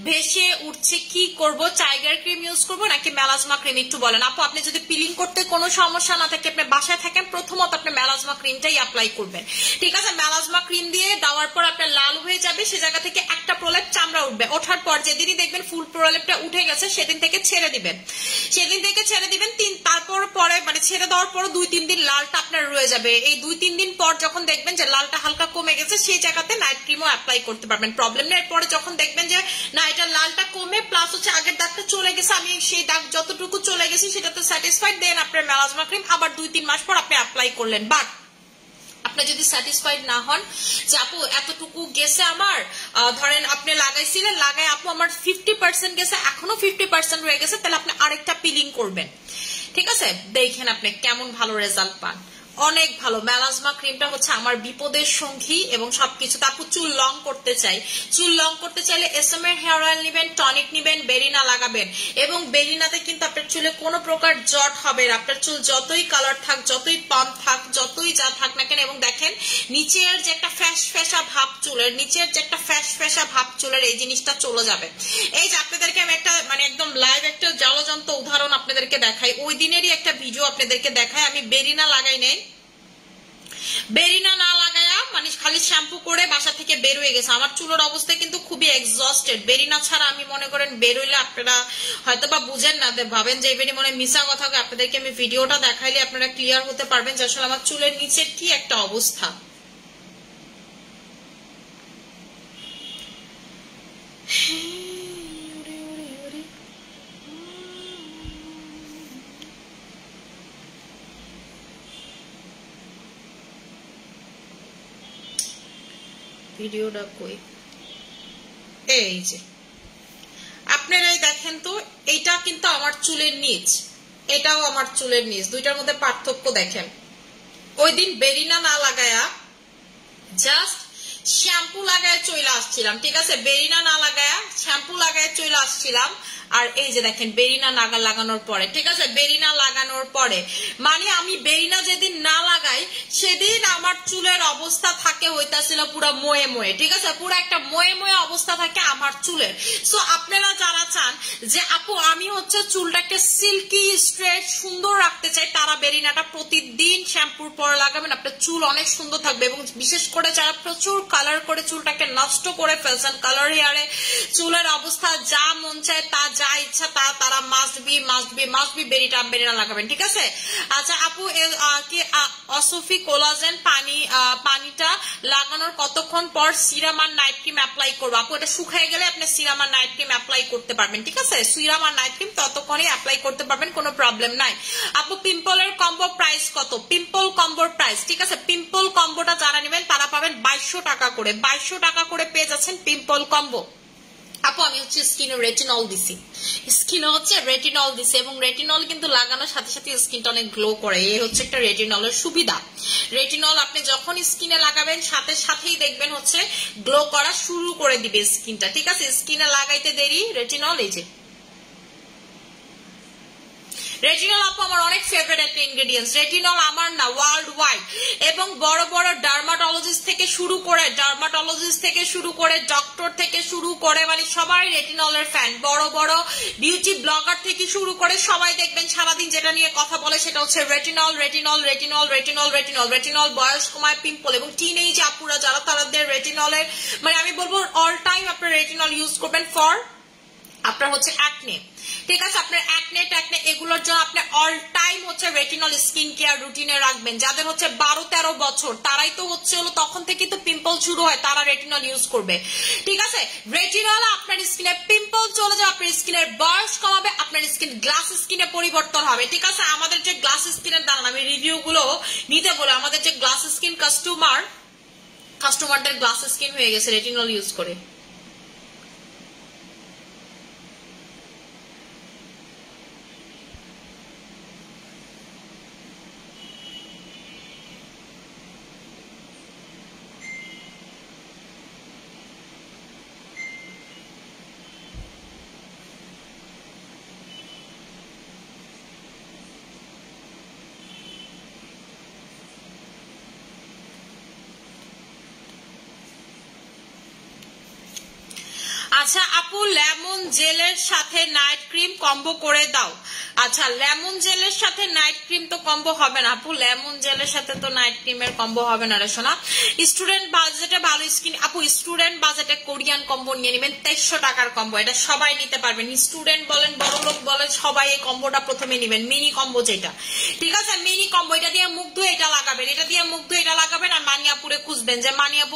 ভেসে উঠছে। কি করব? টাইগার ক্রিম ইউজ করব নাকি মেলাজমা ক্রিম? একটু বলেন আপু। আপনি যদি পিলিং করতে কোনো সমস্যা না থাকে, আপনি বাসায় থাকেন, প্রথমত আপনি মেলাজমা ক্রিমটাই অ্যাপ্লাই করবেন, ঠিক আছে। মেলাজমা ক্রিম দিয়ে দেওয়ার পর আপনার লাল হয়ে যাবে, সে জায়গা থেকে একটা প্রলেপ চামড়া উঠবে, ওঠার পর যেদিনই দেখবেন ফুল প্রলেপটা উঠে গেছে সেদিন থেকে ছেড়ে দিবেন, সেদিন থেকে ছেড়ে দিবেন। তারপর পরে মানে ছেড়ে দেওয়ার পর 2-3 দিন লালটা আপনার রয়ে যাবে। এই 2-3 দিন পর যখন দেখবেন যে লালটা হালকা কমে গেছে, সেই জায়গাতে নাইট ক্রিমও অ্যাপ্লাই করতে পারবেন, প্রবলেম নেই। এরপরে যখন দেখবেন যে না এটা লালটা কমে প্লাস হচ্ছে আগের দাগটা চলে গেছে, আমি সেই দাগ যতটুকু চলে গেছে সেটাতে স্যাটিসফাইড, দেন আপনার মেলাজমা ক্রিম আবার 2-3 মাস পর আপনি অ্যাপ্লাই করলেন। বাট আপনি যদি স্যাটিসফাইড না হন যে আপু এতটুকু গেছে আমার, ধরেন আপনি লাগাইছিলেন, লাগাই আপু আমার 50% গেছে, এখনো 50% রয়ে গেছে, তাহলে আপনি আরেকটা পিলিং করবেন, ঠিক আছে। দেখেন আপনি কেমন ভালো রেজাল্ট পান, অনেক ভালো। মেলাজমা ক্রিমটা হচ্ছে আমার বিপদের সঙ্গী এবং সবকিছু। আপু চুল লং করতে চাই, চুল লং করতে চাইলে এসএম এর হেয়ার অয়েল নিবেন, টনিক নিবেন, বেরিনা লাগাবেন। এবং বেরিনাতে কিন্তু আপনার চুলে কোনো প্রকার জট হবে না, আপনার চুল যতই কালার থাক, যতই পাম্প থাক, যতই যা থাক না কেন। এবং দেখেন নিচের যে একটা ফ্যাশ ফ্যাশা ভাব চুলের, নিচের যে একটা ফ্যাশ ফ্যাশা ভাব চুলের, এই জিনিসটা চলে যাবে। এই যে আপনাদেরকে আমি একটা মানে একদম লাইভ একটা জলজন্ত উদাহরণ আপনাদেরকে দেখাই, ওই দিনেরই একটা ভিডিও আপনাদেরকে দেখাই। আমি বেরিনা লাগাই নেই, বেরিনা না লাগায়া মানে খালি শ্যাম্পু করে বাসা থেকে বের হয়ে গেছে। আমার চুলের অবস্থা কিন্তু খুবই এক্সস্টেড। বেরিনা ছাড়া আমি মনে করেন বেরোইলে আপনারা হয়তো বা বুঝেন না, ভাবেন যে এবারই মনে মিশা কথা। আপনাদেরকে আমি ভিডিওটা দেখাইলে আপনারা ক্লিয়ার হতে পারবেন যে আসলে আমার চুলের নিচের কি একটা অবস্থা। ভিডিওটা কই, এই যে আপনারাই দেখেন তো, এইটা কিন্তু আমার চুলের নিচ, এটাও আমার চুলের নিচ, দুইটার মধ্যে পার্থক্য দেখেন। ওই দিন বেরিনা না লাগায়া জাস্ট শ্যাম্পু লাগায় চলে আসছিলাম, ঠিক আছে, বেরিনা না লাগায়া শ্যাম্পু লাগায় চলে আসছিলাম। আর এই যে দেখেন বেরিনা নাগা লাগানোর পরে, ঠিক আছে, বেরিনা লাগানোর পরে মানে আমি বেরিনা যেদিন না লাগাই সেদিন আমার চুলের অবস্থা থাকে হইতাছিল পুরো ময়ে ময়ে, ঠিক আছে, পুরো একটা ময়ে ময়ে অবস্থা থাকে আমার চুলের। সো আপনারা যারা চান যে আপু আমি হচ্ছে চুলটাকে সিল্কি স্ট্রেট সুন্দর রাখতে চাই, তারা বেরিনাটা প্রতিদিন শ্যাম্পুর পর লাগাবেন, আপনার চুল অনেক সুন্দর থাকবে। এবং বিশেষ করে যারা প্রচুর কালার করে চুলটাকে নষ্ট করে ফেলছেন, কালার হেয়ারে চুলের অবস্থা যা মন চায় তা, যা ইচ্ছা তা, তারা মাস্ট বি বেরিনা লাগাবেন, ঠিক আছে। আচ্ছা আপু কি অসফি কোলাজেন পানিটা লাগানোর কতক্ষণ পর সিরাম আর নাইট ক্রিম অ্যাপ্লাই করবো? আপু এটা শুকিয়ে গেলে আপনি সিরাম আর নাইট ক্রিম অ্যাপ্লাই করতে পারবেন, ঠিক আছে, সিরাম আর নাইট ক্রিম ততক্ষণই অ্যাপ্লাই করতে পারবেন, কোনো প্রবলেম নাই। আপু পিম্পলের কম্বো প্রাইস কত? পিম্পল কম্বোর প্রাইস, ঠিক আছে, পিম্পল কম্বোটা যারা নেবেন তারা পাবেন 2200 টাকা করে, 2200 টাকা করে পেয়ে যাচ্ছেন পিম্পল কম্বো, আপু আমি হচ্ছে স্কিনে রেটিনল দিছি, স্কিনে হচ্ছে রেটিনল দিছি, এবং রেটিনল কিন্তু লাগানোর সাথে সাথে স্কিনটা অনেক গ্লো করে। এই হচ্ছে একটা রেটিনলের সুবিধা। রেটিনল আপনি যখন স্কিনে লাগাবেন সাথে সাথেই দেখবেন হচ্ছে গ্লো করা শুরু করে দিবে স্কিনটা, ঠিক আছে? স্কিনে লাগাইতে দেরি রেটিনল। এই যে রেটিনল আপু আমার অনেক ফেভারিট একটা ইনগ্রেডিয়েন্টস। রেটিনল আমার না ওয়ার্ল্ড ওয়াইড, এবং বড় বড় ডার্মাটোলজিস্ট থেকে শুরু করে ডক্টর থেকে শুরু করে মানে সবাই রেটিনলের ফ্যান। বড় বড় বিউটি ব্লগার থেকে শুরু করে সবাই দেখবেন সারাদিন যেটা নিয়ে কথা বলে সেটা হচ্ছে retinol retinol retinol retinol retinol retinol বয়স কমায় পিম্পল, এবং টিনেজ আপুরা যারা তাদের রেটিনলের মানে আমি বলবো অল টাইম আপনার রেটিনল ইউজ করবেন ফর আপনার হচ্ছে অ্যাকনে, ঠিক আছে? আপনার অ্যাকনে ট্যাকনে এগুলোর জন্য আপনি অল টাইম হচ্ছে রেটিনল স্কিন কেয়ার রুটিনে রাখবেন। যাদের হচ্ছে 12-13 বছর তারাই তো হচ্ছে হলো তখন থেকে তো পিম্পল শুরু হয়, তারা রেটিনল ইউজ করবে, ঠিক আছে? রেটিনল আপনার স্কিনের পিম্পল চলে যাবে, আপনার স্কিনের বয়স কমাবে, আপনার স্কিন গ্লাস স্কিনে পরিবর্তন হবে, ঠিক আছে? আমাদের যে গ্লাস স্কিনের দাঁড়ান আমি রিভিউ গুলো নিতে বলে, আমাদের যে গ্লাস স্কিন কাস্টমারদের গ্লাস স্কিন হয়ে গেছে রেটিনল ইউজ করে। আচ্ছা আপু লেমন জেলের সাথে নাইট ক্রিম কম্বো করে দাও। আচ্ছা লেমন জেলের সাথে নাইট ক্রিম তো কম্বো হবে না আপু, লেমন জেলের সাথে তো নাইট ক্রিমের কম্বো হবে না রে সোনা। স্টুডেন্ট বাজেটে ভালো স্কিন আপু, স্টুডেন্ট বাজেটে কোরিয়ান কম্বো নিয়ে নেবেন 2300 টাকার কম্বো, এটা সবাই নিতে পারবেন। স্টুডেন্ট বলেন বড় লোক বলেন সবাই এই কম্বোটা প্রথমে নেবেন, মিনি কম্বো যেটা, ঠিক আছে? মিনি কম্বো, এটা দিয়ে মুখ ধুয়ে এটা লাগাবেন, এটা দিয়ে মুখ ধুয়ে এটা লাগাবেন, আর মানিয়াপুরে খুঁজবেন যে মানিয়াপু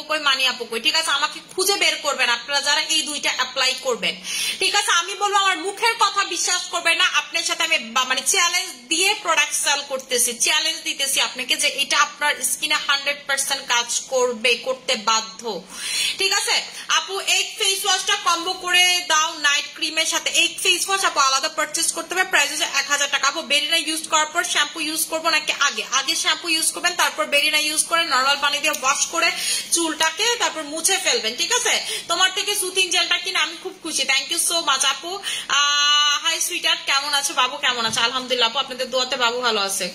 কই, ঠিক আছে? আমাকে খুঁজে বের করবেন আপনারা যারা এই দুইটা অ্যাপ্লাই করবেন, ঠিক আছে? আমি বলবো আমার মুখের কথা বিশ্বাস করবেন না, আপনার সাথে আমি মানে চ্যালেঞ্জ দিয়ে প্রোডাক্ট সেল করতেছি, চ্যালেঞ্জ দিতেছি আপনাকে যে এটা আপনার স্কিনে 100% কাজ করবে, করতে বাধ্য, ঠিক আছে? আপু এই ফেস ওয়াশটা কম্বো করে দাও নাইট ক্রিমের সাথে। এই ফেস ওয়াশ আপু আলাদা পারচেজ করতে হবে, প্রাইস হচ্ছে 1000 টাকা। আপু বেরিনা ইউজ করার পর শ্যাম্পু ইউজ করবো নাকি আগে শ্যাম্পু ইউজ করবেন, তারপর বেরিনা ইউজ করে নর্মাল পানি দিয়ে ওয়াশ করে চুলটাকে তারপর মুছে ফেলবেন, ঠিক আছে? তোমার থেকে সুথিং জেলটা কিনে আমি খুব খুশি, থ্যাংক ইউ সো মাচ আপু। হাই সুইটার্ট, কেমন আছো? বাবু কেমন আছে? আলহামদুলিল্লাহ আপু, আপনাদের দোয়াতে বাবু ভালো আছে।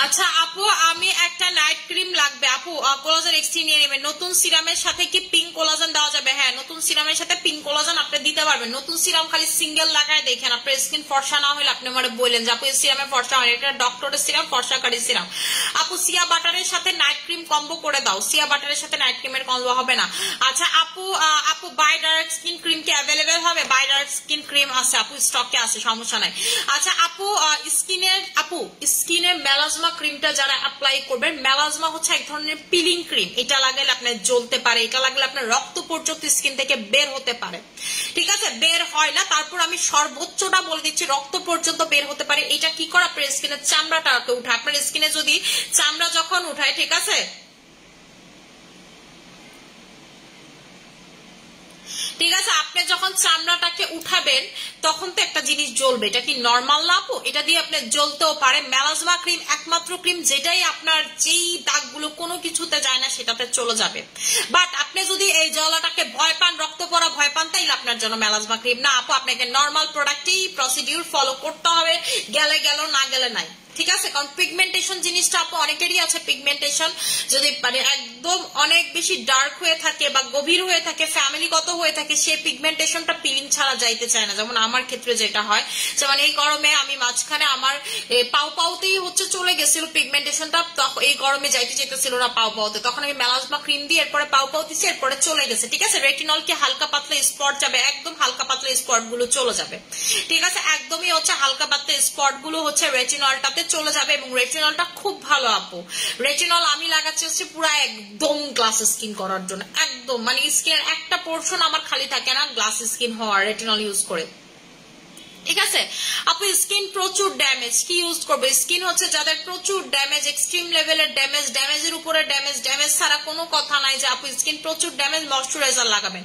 আচ্ছা আপু আমি একটা নাইট ক্রিম লাগবে আপু, কোলাজেন এক্সটি নিয়ে নেবেন। নতুন সিরামের সাথে কি পিঙ্ক কোলাজেন দেওয়া যাবে? হ্যাঁ নতুন সিরামের সাথে পিঙ্ক কোলাজেন আপনি দিতে পারবেন। নতুন সিরাম খালি সিঙ্গেল লাগায় দেখেন, আপনার স্কিন ফর্সা না হলে আপনি আমার বললেন যে আপু এই সিরামে ফর্সা হয়, এটা ডক্টরের সিরাম, ফর্সাকারী সিরাম। আপু সিয়া বাটারের সাথে নাইট ক্রিম কম্বো করে দাও, সিয়া বাটারের সাথে নাইট ক্রিমের কম্বো হবে না। আচ্ছা আপু আপু বাই ডাইরেক্ট স্কিন ক্রিম কি অ্যাভেলেবেল হবে? বাই ডাইরেক্ট স্কিন ক্রিম আছে আপু, স্টকে আছে, সমস্যা নাই। আচ্ছা আপু স্কিনের মেলাজমা ক্রিমটা যারা অ্যাপ্লাই করবেন, মেলাজমা হচ্ছে এক ধরনের পিলিং ক্রিম, এটা লাগালে আপনার জ্বলতে পারে, এটা লাগলে আপনার রক্ত পর্যন্ত স্কিন থেকে বের হতে পারে, ঠিক আছে? বের হয় না, তারপর আমি সর্বোচ্চটা বলে দিচ্ছি, রক্ত পর্যন্ত বের হতে পারে। এটা কি করে? আপনার স্কিনের চামড়াটাকে উঠায়, আপনার স্কিনে যদি চামড়া যখন উঠায়, ঠিক আছে, ঠিক আছে, আপনি যখন চামড়াটাকে উঠাবেন তখন তো একটা জিনিস জ্বলবে, এটা কি নর্মাল না আপু? এটা দিয়ে আপনি জ্বলতেও পারে। মেলাজমা ক্রিম একমাত্র ক্রিম যেটাই আপনার যেই দাগগুলো কোনো কিছুতে যায় না সেটাতে চলে যাবে। বাট আপনি যদি এই জ্বলাটাকে ভয় পান, রক্ত পড়া ভয় পান, তাইলে আপনার জন্য মেলাজমা ক্রিম না আপু। আপনাকে নর্মাল প্রোডাক্টই প্রসিডিউর ফলো করতে হবে, গেলে গেল না গেলে নাই, ঠিক আছে? কারণ পিগমেন্টেশন জিনিসটা আপু অনেকেরই আছে, পিগমেন্টেশন যদি মানে একদম অনেক বেশি ডার্ক হয়ে থাকে বা গভীর হয়ে থাকে, ফ্যামিলিগত হয়ে থাকে, সে পিগমেন্টেশনটা পিলিং ছাড়া যাইতে চায় না। যেমন আমার ক্ষেত্রে যেটা হয়, যেমন এই গরমে আমি মাঝখানে আমার পাউতেই হচ্ছে চলে গেছিল পিগমেন্টেশনটা, এই গরমে যাইতে চাইতেছিল না পাউতে, তখন আমি মেলাজমা ক্রিম দিয়ে এরপরে পাউ দিচ্ছি, এরপরে চলে গেছে, ঠিক আছে? রেটিনল কি হালকা পাতলা স্পট যাবে, একদম হালকা পাতলা স্পট গুলো চলে যাবে, ঠিক আছে? একদমই হচ্ছে হালকা পাতলা স্পট গুলো হচ্ছে রেটিনলটাতে চলে যাবে এবং রেটিনলটা খুব ভালো আপু। রেটিনল আমি লাগাচ্ছি হচ্ছে পুরো একদম গ্লাস স্কিন করার জন্য, একদম মানে স্কিনের একটা পোর্শন আমার খালি থাকে না গ্লাস স্কিন হওয়ার রেটিনল ইউজ করে। ঠিক আছে আপু, স্কিন প্রচুর ড্যামেজ কি ইউজ করবে? স্কিন হচ্ছে যাদের প্রচুর ড্যামেজ, এক্সট্রিম লেভেলের ড্যামেজ, ড্যামেজের উপরে ড্যামেজ, ড্যামেজ ছাড়া কোনো কথা নাই যে আপু স্কিন প্রচুর ড্যামেজ, ময়শ্চারাইজার লাগাবেন।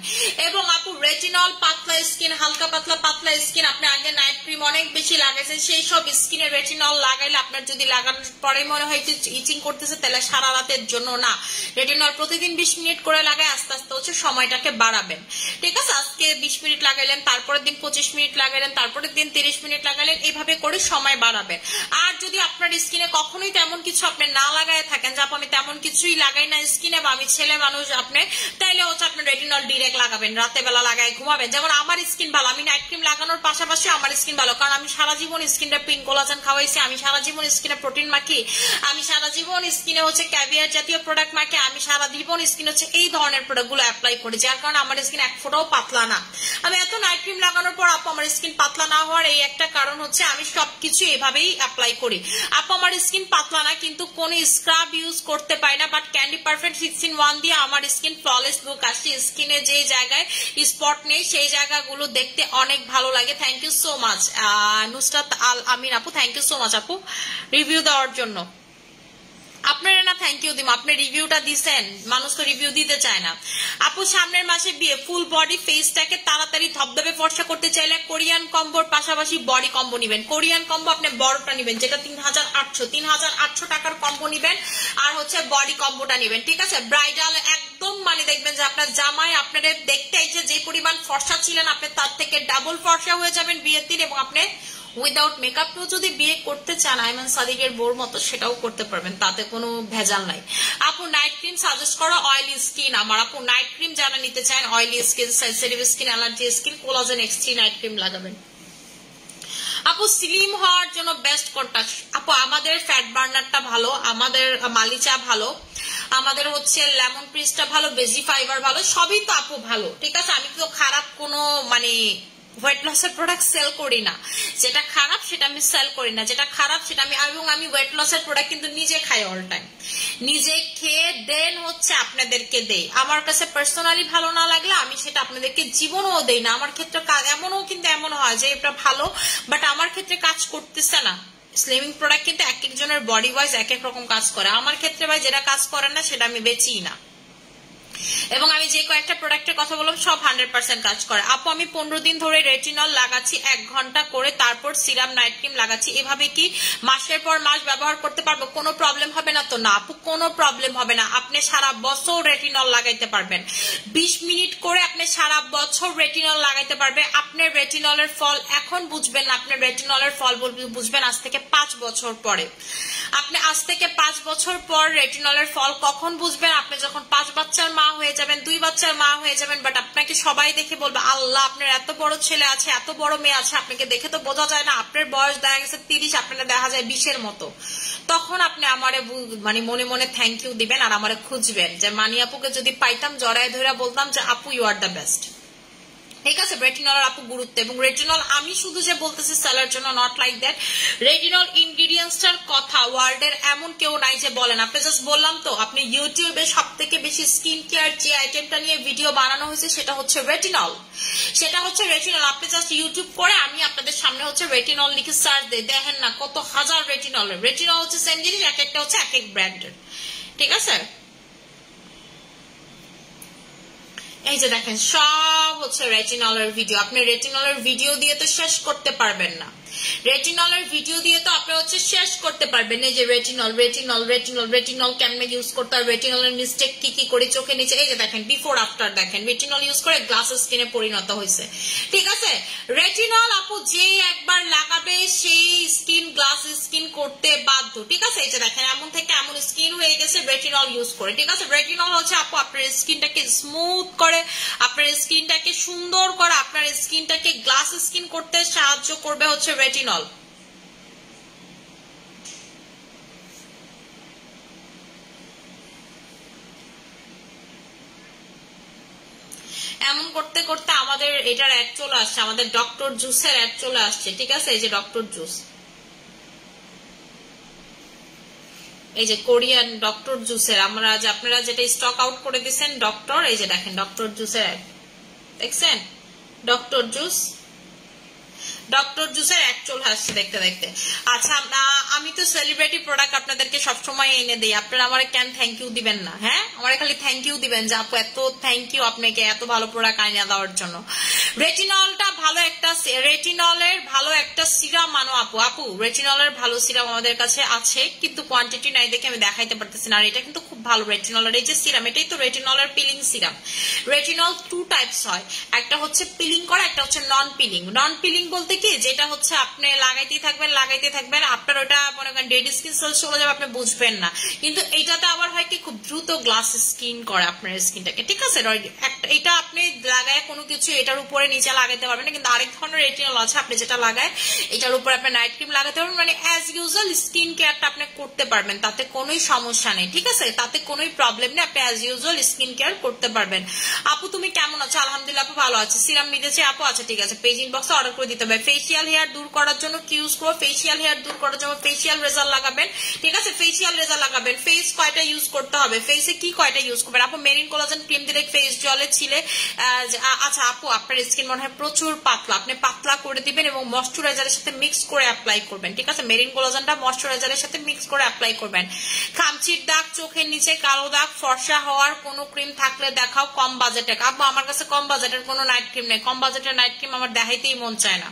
এবং আপু রেটিনল পাতলা স্কিন, হালকা পাতলা স্কিন, আপনি আগে নাইট ক্রিম অনেক বেশি লাগাইছেন, সেই সব স্কিনে রেটিনল লাগাইলে আপনার যদি লাগানোর পরে মনে হয় ইচিং করতেছে তাহলে সারা রাতের জন্য না। রেটিনল প্রতিদিন 20 মিনিট করে লাগায় আস্তে আস্তে হচ্ছে সময়টাকে বাড়াবেন। ঠিক আছে, আজকে 20 মিনিট লাগাইলেন, তারপরের দিন 25 মিনিট লাগাইলেন, তারপরে দিন 30 মিনিট লাগালেন, এইভাবে করে সময় বাড়াবেন। আর যদি আপনার স্কিনে কখনোই তেমন কিছু আপনি না লাগায় থাকেন যে আমি তেমন কিছুই লাগাই না স্কিনে বা আমি ছেলে মানুষ আপনি, তাইলে হচ্ছে আপনার রেটিনল ডিরেক্ট লাগাবেন, রাতে বেলা লাগায় ঘুমাবেন। যেমন আমার স্কিন ভালো, আমি নাইট ক্রিম লাগানোর পাশাপাশি আমার স্কিন ভালো, কারণ আমি সারা জীবন স্কিনটা পিঙ্ক কোলাজেন খাওয়াইছি, আমি সারা জীবন স্কিনে প্রোটিন মাখি, আমি সারা জীবন স্কিনে হচ্ছে ক্যাভিয়ার জাতীয় প্রোডাক্ট মাখি, আমি সারা জীবন স্কিন হচ্ছে এই ধরনের প্রোডাক্ট গুলো অ্যাপ্লাই করি, যার কারণে আমার স্কিন এক ফোঁটাও পাতলা না। আমি এত নাইট ক্রিম লাগানোর পর আপু আমার স্কিন পাতলা না হওয়ার এই একটা কারণ হচ্ছে আমি সবকিছু এভাবেই অ্যাপ্লাই করি। আপু আমার স্কিন পাতলা না কিন্তু কোন স্ক্রাব ইউজ করতে পারি না, বাট ক্যান্ডি পারফেক্ট 6-in-1 দিয়ে আমার স্কিন ফ্ললেস লুক আসছে। স্কিনে যে জায়গায় স্পট নেই সেই জায়গাগুলো দেখতে অনেক ভালো লাগে। Thank you so much Nusrat Al Amin আপু, থ্যাংক ইউ সো মাচ আপু রিভিউ দেওয়ার জন্য। আপনারা না থ্যাংক ইউ দিম, আপনি রিভিউটা দিছেন, মানুষ তো রিভিউ দিতে চায় না। আপু সামনের মাসে বিয়ে, ফুল বডি ফেসটাকে তাড়াতাড়ি ধবধবে ফর্সা করতে চাইলে কোরিয়ান কম্বোর পাশাপাশি বডি কম্বো নিবেন। কোরিয়ান কম্বো আপনি বড়টা নিবেন যেটা 3800 টাকার কম্বো নিবেন, আর হচ্ছে বডি কম্বোটা নিবেন। ঠিক আছে, ব্রাইডাল একদম মানে দেখবেন যে আপনার জামাই আপনাদের দেখতে এসে যে পরিমাণ ফর্সা ছিলেন আপনি তার থেকে ডাবল ফর্সা হয়ে যাবেন বিয়ের দিন, এবং আপনি উইদাউট মেকআপও যদি বিয়ে করতে চান আইমান সাদিকের বোর মতো সেটাও করতে পারবেন, তাতে কোনো ভেজাল নাই। আপু নাইট ক্রিম সাজেস্ট করো অয়েলি স্কিন আমার। আপু নাইট ক্রিম যারা নিতে চান oily skin, sensitive skin, allergy skin, collagen X3 night cream লাগাবেন। আপু স্লিম হওয়ার জন্য বেস্ট কোনটা? আপু আমাদের ফ্যাট বার্নারটা ভালো, আমাদের মালিচা ভালো, আমাদের হচ্ছে লেমন প্রিসটা ভালো, বেজি ফাইবার ভালো, সবই তো আপু ভালো। ঠিক আছে, আমি তো খারাপ কোনো মানে ওয়েট লসের প্রোডাক্ট সেল করি না, যেটা খারাপ সেটা আমি সেল করি না, যেটা খারাপ সেটা আমি, এবং আমি ওয়েট লসের প্রোডাক্ট কিন্তু নিজে খাই অল টাইম, নিজে খেয়ে দেন হচ্ছে আপনাদেরকে দেই। আমার কাছে পার্সোনালি ভালো না লাগলে আমি সেটা আপনাদেরকে জীবনও দেই না। আমার ক্ষেত্রে এমনও কিন্তু এমন হয় যে এটা ভালো বাট আমার ক্ষেত্রে কাজ করতেছে না। স্লিমিং প্রোডাক্ট কিন্তু এক একজনের বডি ওয়াইজ এক এক রকম কাজ করে, আমার ক্ষেত্রে ভাই যেটা কাজ করে না সেটা আমি বেচি না। এবং আমি যে কয়েকটা প্রোডাক্টের কথা বললাম সব 100% কাজ করে। আপু আমি 15 দিন ধরে রেটিনল লাগাচ্ছি 1 ঘন্টা করে, তারপর সিরাম নাইট ক্রিম লাগাচ্ছি, এভাবে কি মাসের পর মাস ব্যবহার করতে পারবো? কোনো প্রবলেম হবে না তো? না আপু কোনো প্রবলেম হবে না, আপনি সারা বছর রেটিনল লাগাইতে পারবেন। 20 মিনিট করে আপনি সারা বছর রেটিনল লাগাইতে পারবে। আপনার রেটিনলের ফল এখন বুঝবেন না, আপনার রেটিনলের ফল বুঝবেন আজ থেকে 5 বছর পরে। আপনি আজ থেকে 5 বছর পর রেটিনলের ফল কখন বুঝবেন? আপনি যখন 5 বাচ্চার মা হয়ে যাবেন, 2 বাচ্চার মা হয়ে যাবেন, বাট আপনাকে সবাই দেখে বলবে আল্লাহ আপনার এত বড় ছেলে আছে, এত বড় মেয়ে আছে, আপনাকে দেখে তো বোঝা যায় না, আপনার বয়স দেখা গেছে 30, আপনার দেখা যায় 20-এর মতো। তখন আপনি আমারে মানে মনে মনে থ্যাংক ইউ দিবেন আর আমারে খুঁজবেন যে মানি আপুকে যদি পাইতাম জড়ায় ধরে বলতাম যে আপু ইউ আর দ্য বেস্ট। ঠিক আছে, রেটিনলের আপু গুরুত্ব, এবং রেটিনল আমি শুধু যে বলতেছি সেলের জন্য, নট লাইক দ্যাট। রেটিনল ইনগ্রিডিয়েন্টসটার কথা ওয়ার্ল্ডের এমন কেউ নাই যে বলেন, আপনি জাস্ট বললাম তো, আপনি ইউটিউবে সব থেকে বেশি স্কিন কেয়ার যে আইটেমটা নিয়ে ভিডিও বানানো হয়েছে সেটা হচ্ছে রেটিনল, সেটা হচ্ছে রেটিনল। আপনি জাস্ট ইউটিউব করে আমি আপনাদের সামনে হচ্ছে রেটিনল লিখে সার্চ দিয়ে দেখেন না কত হাজার রেটিনল। রেটিনল হচ্ছে সেম জিনিস, এক একটা হচ্ছে এক এক ব্র্যান্ডের। ঠিক আছে, এই যে দেখেন সব হচ্ছে রেটিনলের ভিডিও। আপনি রেটিনলের ভিডিও দিয়ে তো শেষ করতে পারবেন না, রেটিনলের ভিডিও দিয়ে তো আপনি হচ্ছে শেষ করতে পারবেন। এই যে রেটিনল রেটিনল রেটিনল রেটিনল কেমনে ইউজ করতে হয়, রেটিনলের মিস্টেক কি কি করে চোখে নিচে, এই যে দেখেন বিফোর আফটার দেখেন, রেটিনল ইউজ করে গ্লাস স্কিনে পরিণত হয়েছে। ঠিক আছে, রেটিনল আপু যে একবার লাগাবে সেই স্কিন গ্লাস স্কিন করতে বাধ্য। ঠিক আছে, এই যে দেখেন এমন থেকে এমন স্কিন হয়ে গেছে রেটিনল ইউজ করে। ঠিক আছে, রেটিনল হচ্ছে আপু আপনার স্কিনটাকে স্মুথ করে, আপনার স্কিনটাকে সুন্দর করে, আপনার স্কিনটাকে গ্লাস স্কিন করতে সাহায্য করবে হচ্ছে রেটিনল। এমন করতে করতে আমাদের এটার অ্যাড চলে আসছে, আমাদের ডক্টর জুসের অ্যাড চলে আসছে। ঠিক আছে, এই যে ডক্টর জুস, এই যে কোরিয়ান ডক্টর জুসের আপনারা যেটা স্টক আউট করে দিচ্ছেন ডক্টর, এই যে দেখেন ডক্টর জুসের দেখছেন, ডক্টর জুসের অ্যাকচুয়াল হাসছে দেখতে দেখতে। আচ্ছা আমি তো সেলিব্রিটি প্রোডাক্ট আপনাদেরকে সবসময় এনে দিই, আপনারা আমার কেন থ্যাংক ইউ দিবেন না? হ্যাঁ, আমার খালি থ্যাংক ইউ দিবেন যে আপু এত থ্যাংক ইউ আপনাকে এত ভালো প্রোডাক্ট আইনা দেওয়ার জন্য। রেটিনলটা রেটিনলের ভালো একটা সিরাম আনো আপু রেটিনলের ভালো সিরাম আমাদের কাছে আছে, কিন্তু কোয়ান্টিটি নাই দেখে আমি দেখাইতে পারতেছি না। আর এটা কিন্তু খুব ভালো রেটিনলের এই যে সিরাম, এটাই তো রেটিনলের পিলিং সিরাম। রেটিনল 2 টাইপস হয়, একটা হচ্ছে পিলিং করা, একটা হচ্ছে নন পিলিং। নন পিলিং বলতে কি, যেটা হচ্ছে আপনি লাগাইতেই থাকবেন আপনার ওটা মনে করেন ডেড স্কিন সেলস চলে যাবে, আপনি বুঝবেন না। কিন্তু এইটাতে আবার হয় কি, খুব দ্রুত গ্লাস স্কিন করে আপনার স্কিনটাকে, ঠিক আছে। এটা আপনি লাগায় কোনো কিছু এটার উপরে নিচে লাগাইতে পারবেন না। কিন্তু আরেক ধরনের রেটিনল আছে, আপনি যেটা লাগায় এটার উপরে আপনি নাইট ক্রিম লাগাতে পারবেন, মানে অ্যাজ ইউজুয়াল স্কিন কেয়ারটা আপনি করতে পারবেন, তাতে কোনোই সমস্যা নেই, ঠিক আছে, তাতে কোনোই প্রবলেম নেই, আপনি অ্যাজ ইউজুয়াল স্কিন কেয়ার করতে পারবেন। আপু তুমি কেমন আছো? আলহামদুলিল্লাহ আপু ভালো আছে। সিরাম নিতেছি আপু, আচ্ছা ঠিক আছে, পেজ ইনবক্সে অর্ডার করে দিতে হবে। ফেসিয়াল হেয়ার দূর করার জন্য কি ইউজ করবো? ফেসিয়াল হেয়ার দূর করার জন্য ফেসিয়াল রেজার লাগাবেন, ঠিক আছে, ফেসিয়াল রেজার লাগাবেন। ফেস কয়টা ইউজ করতে হবে, ফেসে কি কয়টা ইউজ করবেন? আপু মেরিন কোলাজেন ক্রিম দিলে ফেস জলে ছিলে, আচ্ছা আপু আপনার স্কিন মনে হয় প্রচুর পাতলা, আপনি পাতলা করে দিবেন এবং ময়শ্চারাইজারের সাথে মিক্স করে অ্যাপ্লাই করবেন, ঠিক আছে, মেরিন কোলাজেনটা ময়শ্চারাইজারের সাথে মিক্স করে অ্যাপ্লাই করবেন। খামচির দাগ, চোখের নিচে কালো দাগ, ফর্সা হওয়ার কোনো ক্রিম থাকলে দেখাও কম বাজেটে। আপু আমার কাছে কম বাজেটের কোনো নাইট ক্রিম নেই, কম বাজেটের নাইট ক্রিম আমার দেখাইতেই মন চায় না।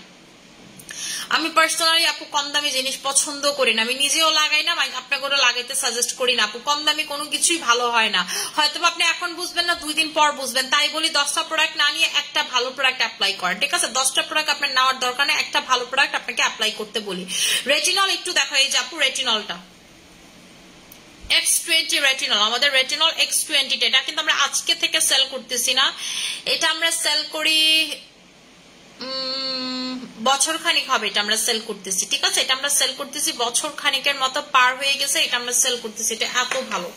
আমি পার্সোনালি আপু কম দামি জিনিস পছন্দ করি না, আমি নিজেও লাগাই না, আপনাকে লাগাইতে সাজেস্ট করি না। আপু কম দামি কোনো কিছুই ভালো হয় না, হয়তো আপনি এখন বুঝবেন না, 2 দিন পর বুঝবেন। তাই বলি 10টা প্রোডাক্ট না নিয়ে একটা ভালো প্রোডাক্ট অ্যাপ্লাই করেন, ঠিক আছে। 10টা প্রোডাক্ট আপনার নেওয়ার দরকার নেই, একটা ভালো প্রোডাক্ট আপনাকে অ্যাপ্লাই করতে বলি। রেটিনল একটু দেখো, এই যে আপু রেটিনলটা X20 রেটিনল, আমাদের রেটিনল X20, এটা কিন্তু আমরা আজকে থেকে সেল করতেছি না, এটা আমরা সেল করি বছর খানিক হবে, এটা আমরা সেল করতেছি, ঠিক আছে, এটা আমরা সেল করতেছি বছর খানিকের মতো পার হয়ে গেছে, এটা আমরা সেল করতেছি, এটা এত ভালো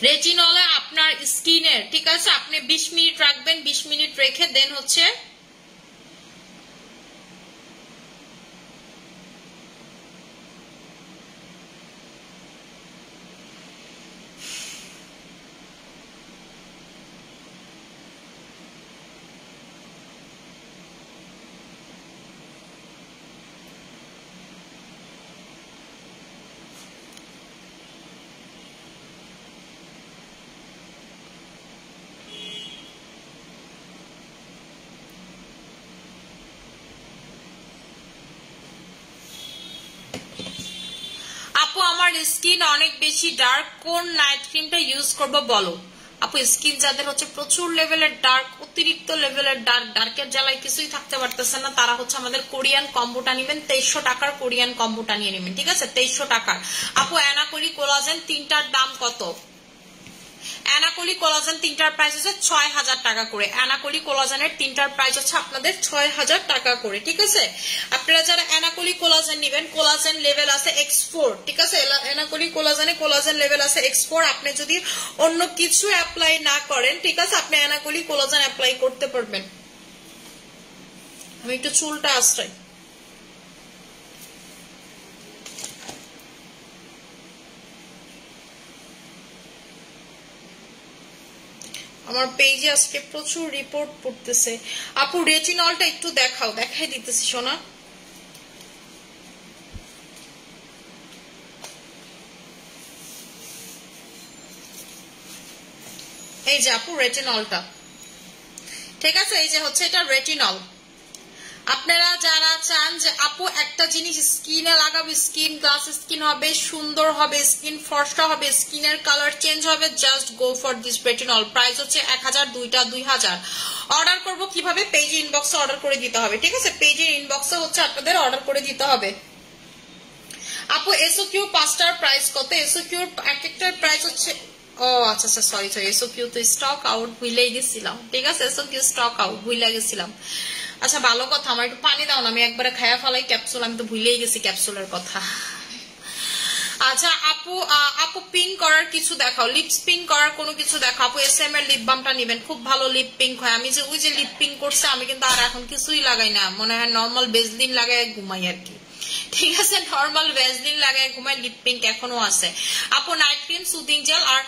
রেটিনলে আপনার স্কিনের, ঠিক আছে। আপনি 20 মিনিট রাখবেন, 20 মিনিট রেখে দেন হচ্ছে আপু আমার স্কিন অনেক বেশি ডার্ক, কোন নাইট ক্রিমটা ইউজ করব বলো? আপু স্কিন যাদের হচ্ছে প্রচুর লেভেলের ডার্ক, অতিরিক্ত লেভেলের ডার্কের জ্বালায় কিছুই থাকতে পারতেছে না, তারা হচ্ছে আমাদের কোরিয়ান কম্বোটা নিবেন, 2300 টাকার কোরিয়ান কম্বোটা নিয়ে নেবেন, ঠিক আছে, 2300 টাকার। আপু অ্যানাকলি কোলাজেন 3টার দাম কত? অ্যানাকলি কোলাজেন 3টার প্রাইস হচ্ছে 6000 টাকা করে। অ্যানাকলি কোলাজেনের 3টার প্রাইস হচ্ছে আপনাদের 6000 টাকা করে, ঠিক আছে। আপনারা যারা অ্যানাকলি কোলাজেন নেবেন, কোলাজেন লেভেল আছে X4, ঠিক আছে, অ্যানাকলি কোলাজেনে কোলাজেন লেভেল আছে X4। আপনি যদি অন্য কিছু অ্যাপ্লাই না করেন, ঠিক আছে, আপনি অ্যানাকলি কোলাজেন অ্যাপ্লাই করতে পারবেন। আমি একটু চুলটা আশ্রয়, আমার পেজে আজকে প্রচুর রিপোর্ট পড়তেছে। আপু রেটিনলটা একটু দেখাও, দেখাই দিতেছি সোনা। এই যে আপু রেটিনলটা, ঠিক আছে, এই যে হচ্ছে এটা রেটিনল। আপনারা যারা চান যে আপু একটা জিনিস স্কিনে লাগাবে, স্কিন গ্লাস স্কিন হবে, সুন্দর হবে, স্কিন ফর্সা হবে, স্কিনের কালার চেঞ্জ হবে, just go for this retinol. Price হচ্ছে 1000, 2টা 2000। অর্ডার করব কিভাবে? পেজে ইনবক্সে অর্ডার করে দিতে হবে, ঠিক আছে, পেজের ইনবক্সে হচ্ছে আপনাদের অর্ডার করে দিতে হবে। আপু এসওকিউ 5টার প্রাইস কত? এসওকিউ এক একটার প্রাইস হচ্ছে, ও আচ্ছা আচ্ছা, সরি এসওকিউ তো স্টক আউট ভুলে গেছিলাম, ঠিক আছে, এসওকিউ স্টক আউট ভুলে গেছিলাম। আচ্ছা ভালো কথা, আমার একটু পানি দাও না, আমি একবারে খায়া ফেলাই ক্যাপসুল, আমি তো ভুলেই গেছি ক্যাপসুলের কথা। আচ্ছা আপু, আপু পিঙ্ক করার কিছু দেখাও, লিপস পিঙ্ক করার কোনো কিছু দেখাও আপু। SM এর লিপ বামটা নেবেন, খুব ভালো লিপ পিঙ্ক হয়। আমি যে ওই যে লিপ পিঙ্ক করছে, আমি কিন্তু আর এখন কিছুই লাগাই না, মনে হয় নর্মাল বেসলিন লাগাই ঘুমাই আর কি। ঠিক আছে, নর্মাল ভ্যাসলিন লাগায় ঘুমায়, লিপ পিঙ্ক এখনো আছে আপু। নাইট ক্রিম, সুদিং জেল আর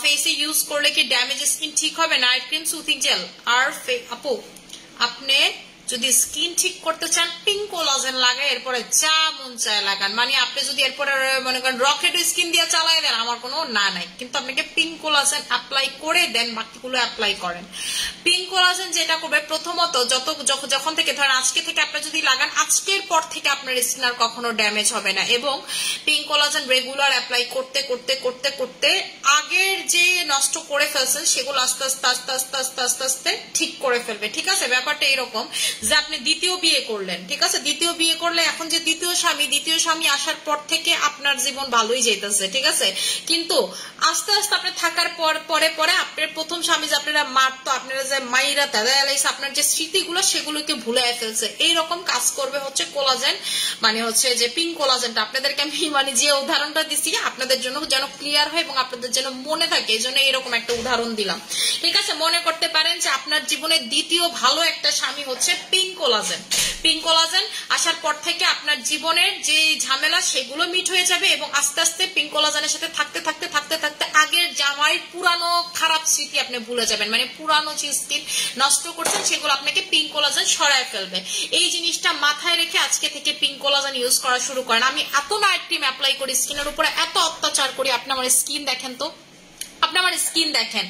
ফেসে ইউজ করলে কি ড্যামেজ স্কিন ঠিক হবে? নাইট ক্রিম, সুদিং জেল আর আপু আপনি যদি স্কিন ঠিক করতে চান পিঙ্ক কোলাজেন লাগায়, এরপরে যা মন চায় লাগান। মানে আপনি যদি এরপরে মনে করেন রকেট স্কিন দিয়ে চালাই দেন, আমার কোনো না নাই, কিন্তু আপনাকে পিঙ্ক কোলাজেন অ্যাপ্লাই করে দেন, বাকিগুলো অ্যাপ্লাই করেন। পিঙ্ক কোলাজেন যেটা করবে, প্রথমত যখন থেকে ধরেন আজকে থেকে আপনি যদি লাগান, আজকের পর থেকে আপনার স্কিন আর কখনো ড্যামেজ হবে না। এবং পিঙ্ক কোলাজেন রেগুলার অ্যাপ্লাই করতে করতে করতে করতে আগের যে নষ্ট করে ফেলছেন সেগুলো আস্তে আস্তে আস্তে আস্তে আস্তে আস্তে আস্তে ঠিক করে ফেলবে। ঠিক আছে, ব্যাপারটা এরকম যে আপনি দ্বিতীয় বিয়ে করলেন, ঠিক আছে, দ্বিতীয় বিয়ে করলে এখন যে দ্বিতীয় স্বামী আসার পর থেকে আপনার জীবন ভালোই যাইতেছে, ঠিক আছে, কিন্তু আস্তে আস্তে আপনি থাকার পরে পরে আপনার প্রথম স্বামী যে আপনারা মারতো, আপনারা যে মাইরা দাদা এলাইছে, আপনার যে স্মৃতিগুলো সেগুলোকে ভুলে ফেলছে। এইরকম কাজ করবে হচ্ছে কোলাজেন, মানে হচ্ছে যে পিঙ্ক কোলাজেনটা। আপনাদেরকে আমি মানে যে উদাহরণটা দিচ্ছি আপনাদের জন্য যেন ক্লিয়ার হয় এবং আপনাদের যেন মনে থাকে, এই জন্য এরকম একটা উদাহরণ দিলাম। ঠিক আছে, মনে করতে পারেন যে আপনার জীবনের দ্বিতীয় ভালো একটা স্বামী হচ্ছে পিঙ্ক কোলাজেন। পিঙ্ক কোলাজেন আসার পর থেকে আপনার জীবনের যে ঝামেলা সেগুলো মিট হয়ে যাবে এবং আস্তে আস্তে পিঙ্ক কোলাজেনের সাথে থাকতে থাকতে থাকতে থাকতে আগের জামাইয়ের পুরানো খারাপ স্মৃতি আপনি ভুলে যাবেন। মানে পুরানো যে স্কিন নষ্ট করছেন সেগুলো আপনাকে পিঙ্ক কোলাজেন সরায় ফেলবে। এই জিনিসটা মাথায় রেখে আজকে থেকে পিঙ্ক কোলাজেন ইউজ করা শুরু করেন। আমি এত নাইট ক্রিম অ্যাপ্লাই করি স্কিনের উপরে, এত অত্যাচার করি, আপনি আমার স্কিন দেখেন তো, আপনি আমার স্কিন দেখেন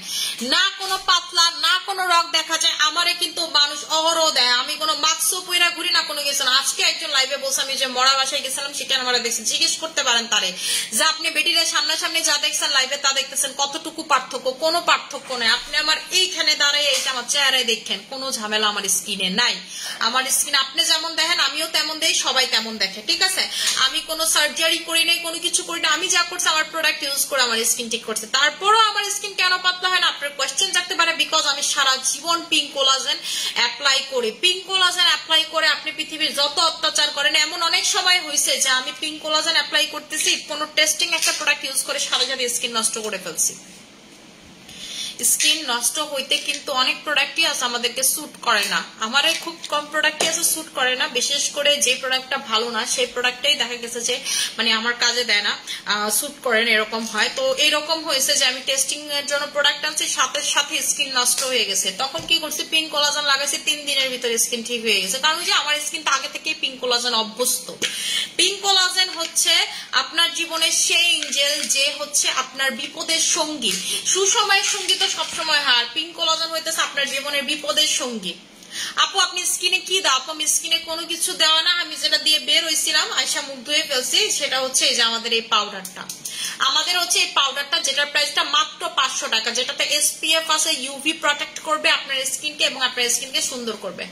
না, কোনো পাতলা না কোনো রগ দেখা যায়। আমারে কিন্তু মানুষ অহরহ দেয়, আমি কোনো মাস্কও পইরা ঘুরি না, কোনো কিছু না। আজকে একজন লাইভে বলছে আমি যে মরা বাসায় গেছিলাম, সেখানে আমার দেখছি, জিজ্ঞেস করতে পারেন তারে যে আপনি বেটিরে সামনাসামনি যা দেখছেন লাইভে তা দেখতেছেন, কতটুকু পার্থক্য? কোনো পার্থক্য নেই। আপনি আমার এইখানে দাঁড়াই এইটা আমার চেহারায় দেখেন, কোনো ঝামেলা আমার স্কিনে নাই। আমার স্কিন আপনি যেমন দেখেন আমিও তেমন দেই, সবাই তেমন দেখে। ঠিক আছে, আমি কোনো সার্জারি করি নাই, কোনো কিছু করি না, আমি যা করছি আমার প্রোডাক্ট ইউজ করে আমার স্কিন ঠিক করছে। তারপরও আমার স্কিন কেন পাতলা হয় না আপনার কোয়েশ্চেন থাকতে পারে, বিকজ আমি সারা জীবন পিঙ্ক কোলাজেন অ্যাপ্লাই করি। পিঙ্ক কোলাজেন অ্যাপ্লাই করে আপনি পৃথিবীর যত অত্যাচার করেন, এমন অনেক সময় হয়েছে যে আমি পিঙ্ক কোলাজেন অ্যাপ্লাই করতেছি, কোনো টেস্টিং একটা প্রোডাক্ট ইউজ করে সারা জারি স্কিন নষ্ট করে ফেলছি। স্কিন নষ্ট হইতে কিন্তু অনেক প্রোডাক্টই আছে আমাদেরকে স্যুট করে না, আমার খুব কম প্রোডাক্টই আছে স্যুট করে না। বিশেষ করে যে প্রোডাক্টটা ভালো না সেই প্রোডাক্টটাই দেখা গেছে যে মানে আমার কাজে দেয় না, স্যুট করেন, এরকম হয়। তো এইরকম হয়েছে যে আমি টেস্টিং এর জন্য প্রোডাক্ট আনছি, সাথে সাথে স্কিন নষ্ট হয়ে গেছে। তখন কি করছি, পিঙ্ক কোলাজেন লাগাইছি, 3 দিনের ভিতরে স্কিন ঠিক হয়ে গেছে। কারণ যে আমার স্কিনটা আগে থেকেই পিঙ্ক কোলাজেন অভ্যস্ত। পিঙ্ক কোলাজেন হচ্ছে আপনার জীবনের সেই এঞ্জেল যে হচ্ছে আপনার বিপদের সঙ্গী, সুসময়ের সঙ্গী তো সবসময় হয়, আর পিঙ্ক কোলাজেন হইতেছে আপনার জীবনের বিপদের সঙ্গী। আপু আপনি স্কিনে কি দাও? আপু আমি স্কিনে কোনো কিছু দেওয়া না, আমি যেটা দিয়ে বের হয়েছিলাম আয়সা মুখ ধুয়ে ফেলছি, সেটা হচ্ছে এই যে আমাদের এই পাউডারটা। আমাদের হচ্ছে এই পাউডারটা, যেটার প্রাইসটা মাত্র 500 টাকা, যেটাতে SPF আছে, UV প্রটেক্ট করবে আপনার স্কিনকে এবং আপনার স্কিনকে সুন্দর করবে।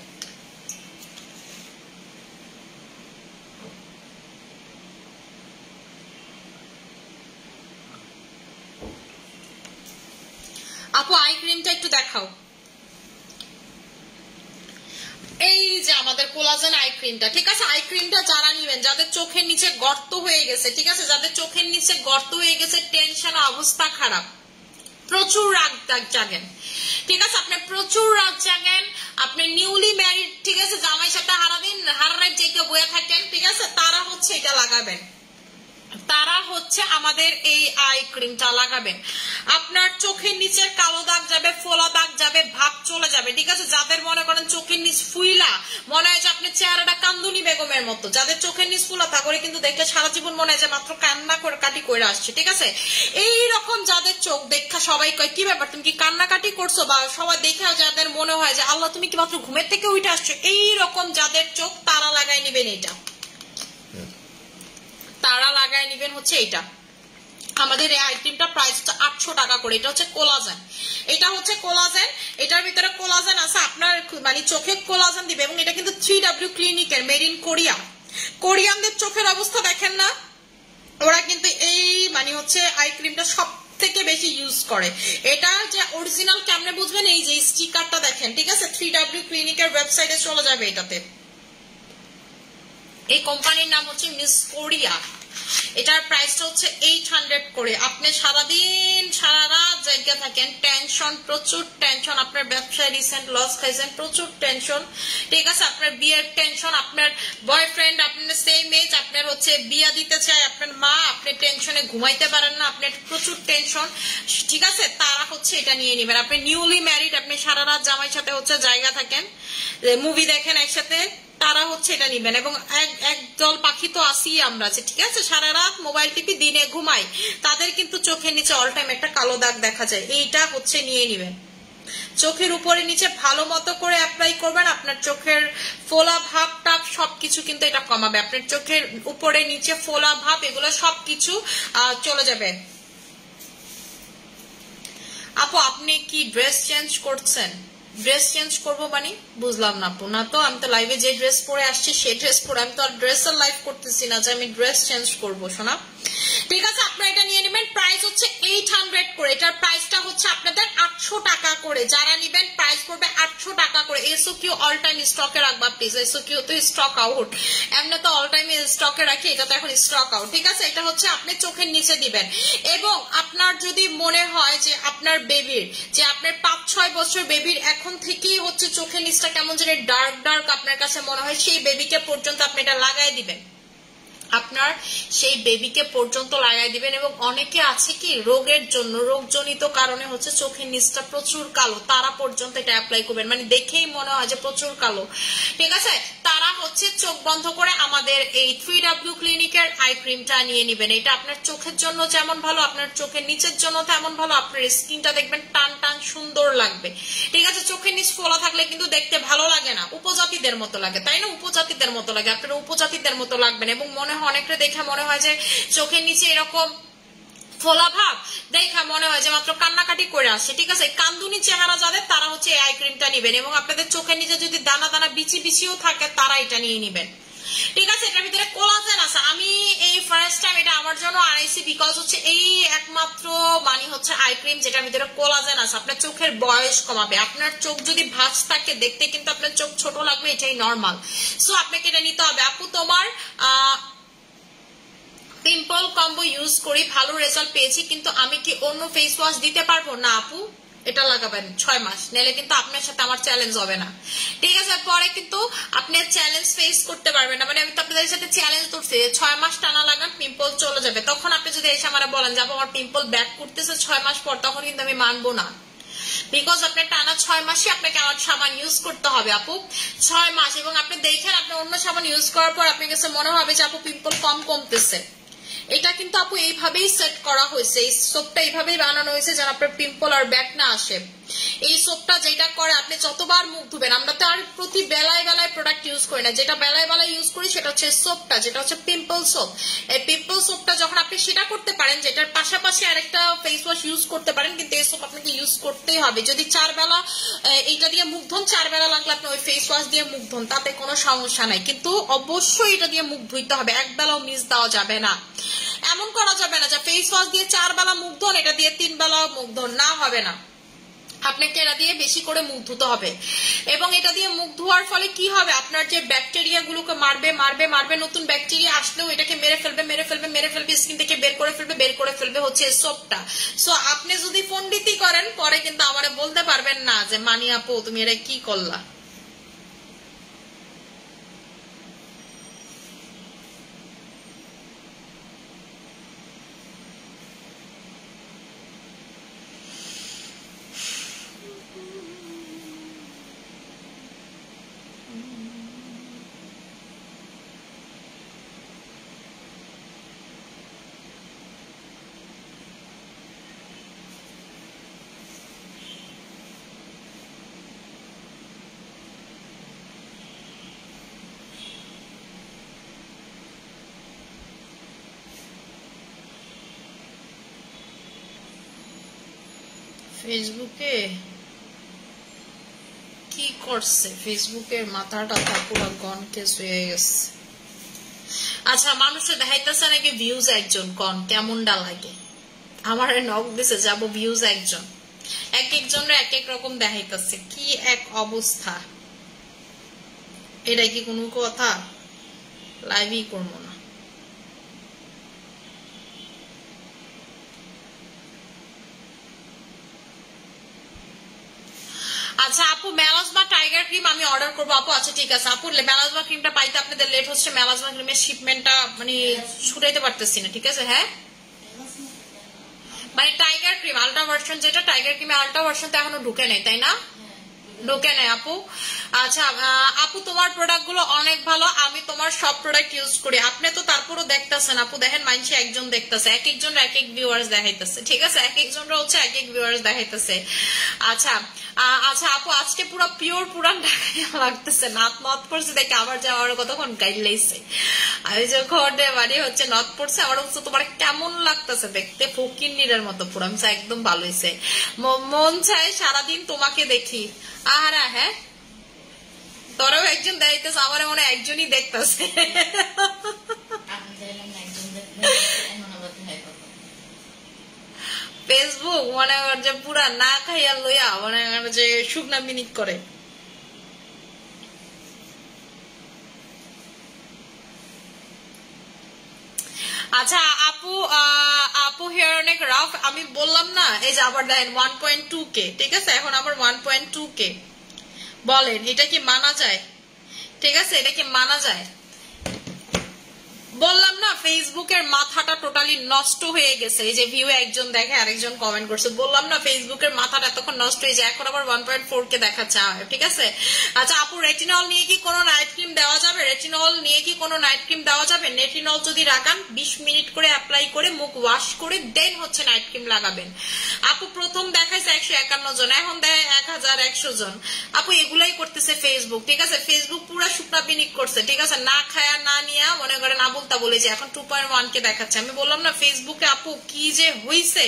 আপু আই ক্রিমটা একটু দেখাও। এই যে আমাদের কোলাজেন আই ক্রিমটা, ঠিক আছে, আই ক্রিমটা যারা নিবেন যাদের চোখের নিচে গর্ত হয়ে গেছে, ঠিক আছে, যাদের চোখের নিচে গর্ত হয়ে গেছে, টেনশন, অবস্থা খারাপ, প্রচুর রাগ জাগেন, ঠিক আছে, আপনি প্রচুর রাগ জাগেন, আপনি নিউলি ম্যারিড, ঠিক আছে, জামাই সাথে হারা রাত জেগে বয়ে থাকেন, ঠিক আছে, তারা হচ্ছে এটা লাগাবেন, তারা হচ্ছে আমাদের এই আই ক্রিমটা লাগাবেন। আপনার চোখের নিচে কালো দাগ যাবে, ফোলা দাগ যাবে, ভাব চলে যাবে, ঠিক আছে। যাদের মনে করেন চোখের নিচ ফুইলা মনে হয় যে আপনার চেহারাটা কান্দুনি বেগমের মতো, যাদের চোখের নিচ ফুলা তা করে কিন্তু দেখলে সারা জীবন মনে হয় যে মাত্র কান্না করে কাটি করে আসছে, ঠিক আছে। এইরকম যাদের চোখ দেখা সবাই কয় কি ব্যাপার তুমি কি কান্নাকাটি করছো, বা সবাই দেখে যাদের মনে হয় যে আল্লাহ তুমি কি মাত্র ঘুমের থেকে উঠে আসছো, এইরকম যাদের চোখ তারা লাগাই নিবেন এটা, তারা লাগাই নিবেন হচ্ছে এটা। আমাদের এই আইটেমটা প্রাইসটা 800 টাকা করে। এটা হচ্ছে কোলাজেন, এটা হচ্ছে কোলাজেন, এটার ভিতরে কোলাজেন আছে, আপনার মানে চোখে কোলাজেন দিবে। এবং এটা কিন্তু 3W ক্লিনিকের, মেড ইন কোরিয়া। কোরিয়ানদের চোখের অবস্থা দেখেন না, ওরা কিন্তু এই মানে হচ্ছে আই ক্রিমটা সব থেকে বেশি ইউজ করে। এটা যে অরিজিনাল কেমনে বুঝবেন, এই যে স্টিকারটা দেখেন, ঠিক আছে, 3W ক্লিনিকের ওয়েবসাইটে চলে যাবে এটাতে। এই কোম্পানির নাম হচ্ছে মিস কোরিয়া। এটার প্রাইসটা হচ্ছে 800 করে। আপনি সারাদিন সারা রাত জায়গা থাকেন, টেনশন, প্রচুর টেনশন, আপনার ব্যবসায় রিসেন্ট লস খাইছেন, প্রচুর টেনশন, ঠিক আছে, আপনার বিয়ের টেনশন, আপনার বয়ফ্রেন্ড আপনার সেম এজ, আপনার হচ্ছে বিয়া দিতে চায় আপনার মা, আপনি টেনশনে ঘুমাইতে পারেন না, আপনার প্রচুর টেনশন, ঠিক আছে, তারা হচ্ছে এটা নিয়ে নেবেন। আপনি নিউলি ম্যারিড, আপনি সারা রাত জামাইয়ের সাথে হচ্ছে জায়গা থাকেন, মুভি দেখেন একসাথে, তারা হচ্ছে এটা নিবেন। এবং এক দল পাখি তো আসি আমরা, ঠিক আছে, সারা রাত মোবাইল টিপি দিনে ঘুমাই, তাদের কিন্তু চোখের নিচে অল টাইম একটা কালো দাগ দেখা যায়, এইটা হচ্ছে নিয়ে নিবেন। চোখের উপরে নিচে ভালো মতো করে অ্যাপ্লাই করবেন, আপনার চোখের ফোলা ভাব টাপ সবকিছু কিন্তু এটা কমাবে, আপনার চোখের উপরে নিচে ফোলা ভাব এগুলো সবকিছু চলে যাবে। আপু আপনি কি ড্রেস চেঞ্জ করছেন? ড্রেস চেঞ্জ করবো মানে বুঝলাম না আপু। না তো, আমি তো লাইভে যে ড্রেস পরে আসছি সেই ড্রেস পরে, আমি তো আর ড্রেসের লাইভ করতেছি না যে আমি ড্রেস চেঞ্জ করবো শোনা, ঠিক আছে। আপনারা এটা নিয়ে নেবেন, প্রাইস হচ্ছে 800 করে, এটার প্রাইসটা হচ্ছে আপনাদের 800 টাকা করে, যারা নিবেন প্রাইস পড়বে 800 টাকা করে। এসও কিউ অল টাইম স্টকে রাখবা প্লিজ, এসও কিউ তো স্টক আউট, এমনি তো অল টাইম স্টকে রাখি, এটা তো এখন স্টক আউট, ঠিক আছে। এটা হচ্ছে আপনি চোখের নিচে দিবেন, এবং আপনার যদি মনে হয় যে আপনার বেবির, যে আপনার 5-6 বছর বেবির এখন থেকেই হচ্ছে চোখের নিচটা কেমন যেন ডার্ক ডার্ক আপনার কাছে মনে হয়, সেই বেবিকে পর্যন্ত আপনি এটা লাগাই দিবেন, আপনার সেই বেবিকে পর্যন্ত লাগাই দিবেন। এবং অনেকে আছে কি রোগের জন্য, রোগজনিত কারণে হচ্ছে চোখের নিচটা প্রচুর কালো, তারা পর্যন্ত এটা অ্যাপ্লাই করবেন, মানে দেখেই মনে হয় যে প্রচুর কালো, ঠিক আছে, তারা হচ্ছে চোখ বন্ধ করে আমাদের এই 3W ক্লিনিকের আই ক্রিমটা নিয়ে নেবেন। এটা আপনার চোখের জন্য যেমন ভালো, আপনার চোখের নিচের জন্য তেমন ভালো, আপনার স্কিনটা দেখবেন টান টান সুন্দর লাগবে, ঠিক আছে। চোখের নিচ ফোলা থাকলে কিন্তু দেখতে ভালো লাগে না, উপজাতিদের মতো লাগে, তাই না, উপজাতিদের মতো লাগে, আপনারা উপজাতিদের মতো লাগবেন। এবং মনে হয় অনেকটা দেখে মনে হয় যে চোখের নিচে এরকম ফোলা ভাব দেখা মনে হয় যে মাত্র কান্নাকাটি করে আসছে, ঠিক আছে। কান্দুনি চেহারা যাদের, তারা হচ্ছে এই আই ক্রিমটা নিবেন। এবং আপনাদের চোখের নিচে যদি দানা দানা বিচি বিচিও থাকে, তারা এটা নিয়ে নিবেন, ঠিক আছে। এটার ভিতরে কোলাজেন আছে, আমি এই ফার্স্ট টাইম এটা আমার জন্য আনাইছি, বিকজ হচ্ছে এই একমাত্র মানে হচ্ছে আই ক্রিম যেটার ভিতরে কোলাজেন আছে, আপনার চোখের বয়স কমাবে। আপনার চোখ যদি ভাঁজ থাকে দেখতে কিন্তু আপনার চোখ ছোট লাগবে, এটাই নর্মাল, সো আপনাকে এটা নিতে হবে। আপু তোমার পিম্পল কম্বো ইউজ করি, ভালো রেজাল্ট পেয়েছি, কিন্তু আমি কি অন্য ফেস ওয়াশ দিতে পারবো? না আপু, এটা লাগাবেন 6 মাস, নাহলে কিন্তু আপনার সাথে আমার চ্যালেঞ্জ হবে না, ঠিক আছে। পরে কিন্তু আপনি চ্যালেঞ্জ ফেস করতে পারবেন না, মানে আমি তো আপনাদের সাথে চ্যালেঞ্জ করছি 6 মাস টানা লাগান, পিম্পল চলে যাবে। তখন আপনি যদি এসে আমার বলেন যে আমার পিম্পল ব্যাক করতেছে 6 মাস পর, তখন কিন্তু আমি মানবো না, বিকজ আপনার টানা 6 মাসে আপনাকে আমার সাবান ইউজ করতে হবে আপু, 6 মাস। এবং আপনি দেখেন আপনি অন্য সাবান ইউজ করার পর আপনার কাছে মনে হবে যে আপু পিম্পল কমতেছে, এটা কিন্তু আপু এইভাবেই সেট করা হয়েছে, এই সোপটা এইভাবেই বানানো হয়েছে যেন আপনার পিম্পল আর ব্যাক না আসে। এই সোপটা যেটা করে আপনি যতবার মুখ ধুবেন, আমরা তো আর প্রতি বেলায় বেলায় প্রোডাক্ট ইউজ করি না, যেটা বেলায় বেলায় ইউজ করি সেটা হচ্ছে সোপটা, যেটা হচ্ছে পিম্পল সোপ। এই পিম্পল সোপটা যখন আপনি সেটা করতে পারেন, যেটার পাশাপাশি আরেকটা ফেস ওয়াশ ইউজ করতে পারেন, কিন্তু এই সোপ আপনাকে ইউজ করতেই হবে। যদি 4 বেলা এইটা দিয়ে মুখ ধুন, 4 বেলা লাগলে আপনি ওই ফেস ওয়াশ দিয়ে মুখ ধুন, তাতে কোনো সমস্যা নাই, কিন্তু অবশ্যই এটা দিয়ে মুখ ধুইতে হবে, এক বেলাও মিস দেওয়া যাবে না। এমন করা যাবে না যে ফেস ওয়াশ দিয়ে 4 বেলা মুখ ধোন, এটা দিয়ে 3 বেলা মুখ ধোন, না, হবে না, আপনাকে এটা দিয়ে বেশি করে মুখ ধুতে হবে। এবং এটা দিয়ে মুখ ধোয়ার ফলে কি হবে, আপনার যে ব্যাকটেরিয়া গুলোকে মারবে মারবে মারবে, নতুন ব্যাকটেরিয়া আসলেও এটাকে মেরে ফেলবে মেরে ফেলবে মেরে ফেলবে, স্কিন থেকে বের করে ফেলবে হচ্ছে সোপটা। সো আপনি যদি পন্ডিতি করেন পরে কিন্তু আমারে বলতে পারবেন না যে মানি আপু তুমি এটা কি করলা। ফেসবুকে কি করছে, ফেসবুকের মাথাটা পুরো গনকেস হয়ে গেছে। আচ্ছা, মানুষে দেখাইতেছে নাকি ভিউজ একজন, কন কেমনটা লাগে? আমার নক দিছে যাবো ভিউজ একজন, এক একজনের এক এক রকম দেখাইতেছে, কি এক অবস্থা, এটা কি কোনো কথা? লাইভই করবো না। আচ্ছা আপু মেলাজমা টাইগার ক্রিম আমি অর্ডার করবো আপু। আচ্ছা ঠিক আছে আপু, মেলাজমা ক্রিমটা পাইতে আপনাদের লেট হচ্ছে, মেলাজমা ক্রিমের শিপমেন্টটা মানে ছুটাইতে পারতেছি না, ঠিক আছে। হ্যাঁ মানে টাইগার ক্রিম আলট্রা ভার্সন, যেটা টাইগার ক্রিমের আলট্রা ভার্সন তো এখনো ঢুকে নেই, তাই না? ঢোকে নাই আপু। আচ্ছা আপু তোমার প্রোডাক্ট গুলো অনেক ভালো, আমি তোমার সব প্রোডাক্ট ইউজ করি। আপনি তো তারপরও দেখতেছেন আপু, দেখেন মানুষ একজন দেখতেছে, এক একজন এক এক ভিউয়ার্স দেখাইতেছে, ঠিক আছে, এক একজনরা হচ্ছে এক এক ভিউয়ার্স দেখাইতেছে। আচ্ছা আচ্ছা আপু আজকে পুরো পিওর পুরান ঢাকাইয়া লাগতেছে, নাত নথ পড়ছে দেখে আমার যে আমার কতক্ষণ গাইড লাইছে, আমি যখন বাড়ি হচ্ছে নথ পড়ছে আমার হচ্ছে তোমার কেমন লাগতেছে দেখতে, ফকির নিরের মতো পুরো। আমি একদম ভালো হয়েছে, মন চায় সারাদিন তোমাকে দেখি। আহারা হ্যাঁ তোরাও একজন দেখতেছে, আমার মনে একজনই দেখতেছে। ফেসবুক মনে কর যে পুরা না খাইয়া লইয়া মনে কর যে শুকনা মিনিট করে। আচ্ছা আপু আপু হেয়ার অনেক রাফ, আমি বললাম না এই যে আবার দেন 1.2K, ঠিক আছে, এখন আবার 1.2K। বলেন এটা কি মানা যায়? ঠিক আছে এটা কি মানা যায়? বললাম না ফেসবুকের মাথাটা টোটালি নষ্ট হয়ে গেছে, এই যে ভিউ একজন দেখে আরেকজন কমেন্ট করছে, বললাম না ফেসবুকের মাথাটা এতক্ষণ নষ্ট হয়ে যায়, এখন আবার 1.4K দেখাচ্ছে, ঠিক আছে। আচ্ছা আপু রেটিনল নিয়ে কি কোনো নাইট ক্রিম দেওয়া যাবে? রেটিনল নিয়ে কি কোনো নাইট ক্রিম দেওয়া যাবে? রেটিনল যদি লাগান 20 মিনিট করে অ্যাপ্লাই করে মুখ ওয়াশ করে দেন হচ্ছে নাইট ক্রিম লাগাবেন। আপু প্রথম দেখাইছে 151 জন, এখন দেয় 1100 জন। আপু এগুলাই করতেছে ফেসবুক, ঠিক আছে, ফেসবুক পুরো শুকনা বিনিক করছে, ঠিক আছে, না খায়া না নিয়া মনে করেন আবুল বলে যে এখন 2.1K দেখাচ্ছে। আমি বললাম না ফেসবুকে আপু কি যে হইছে,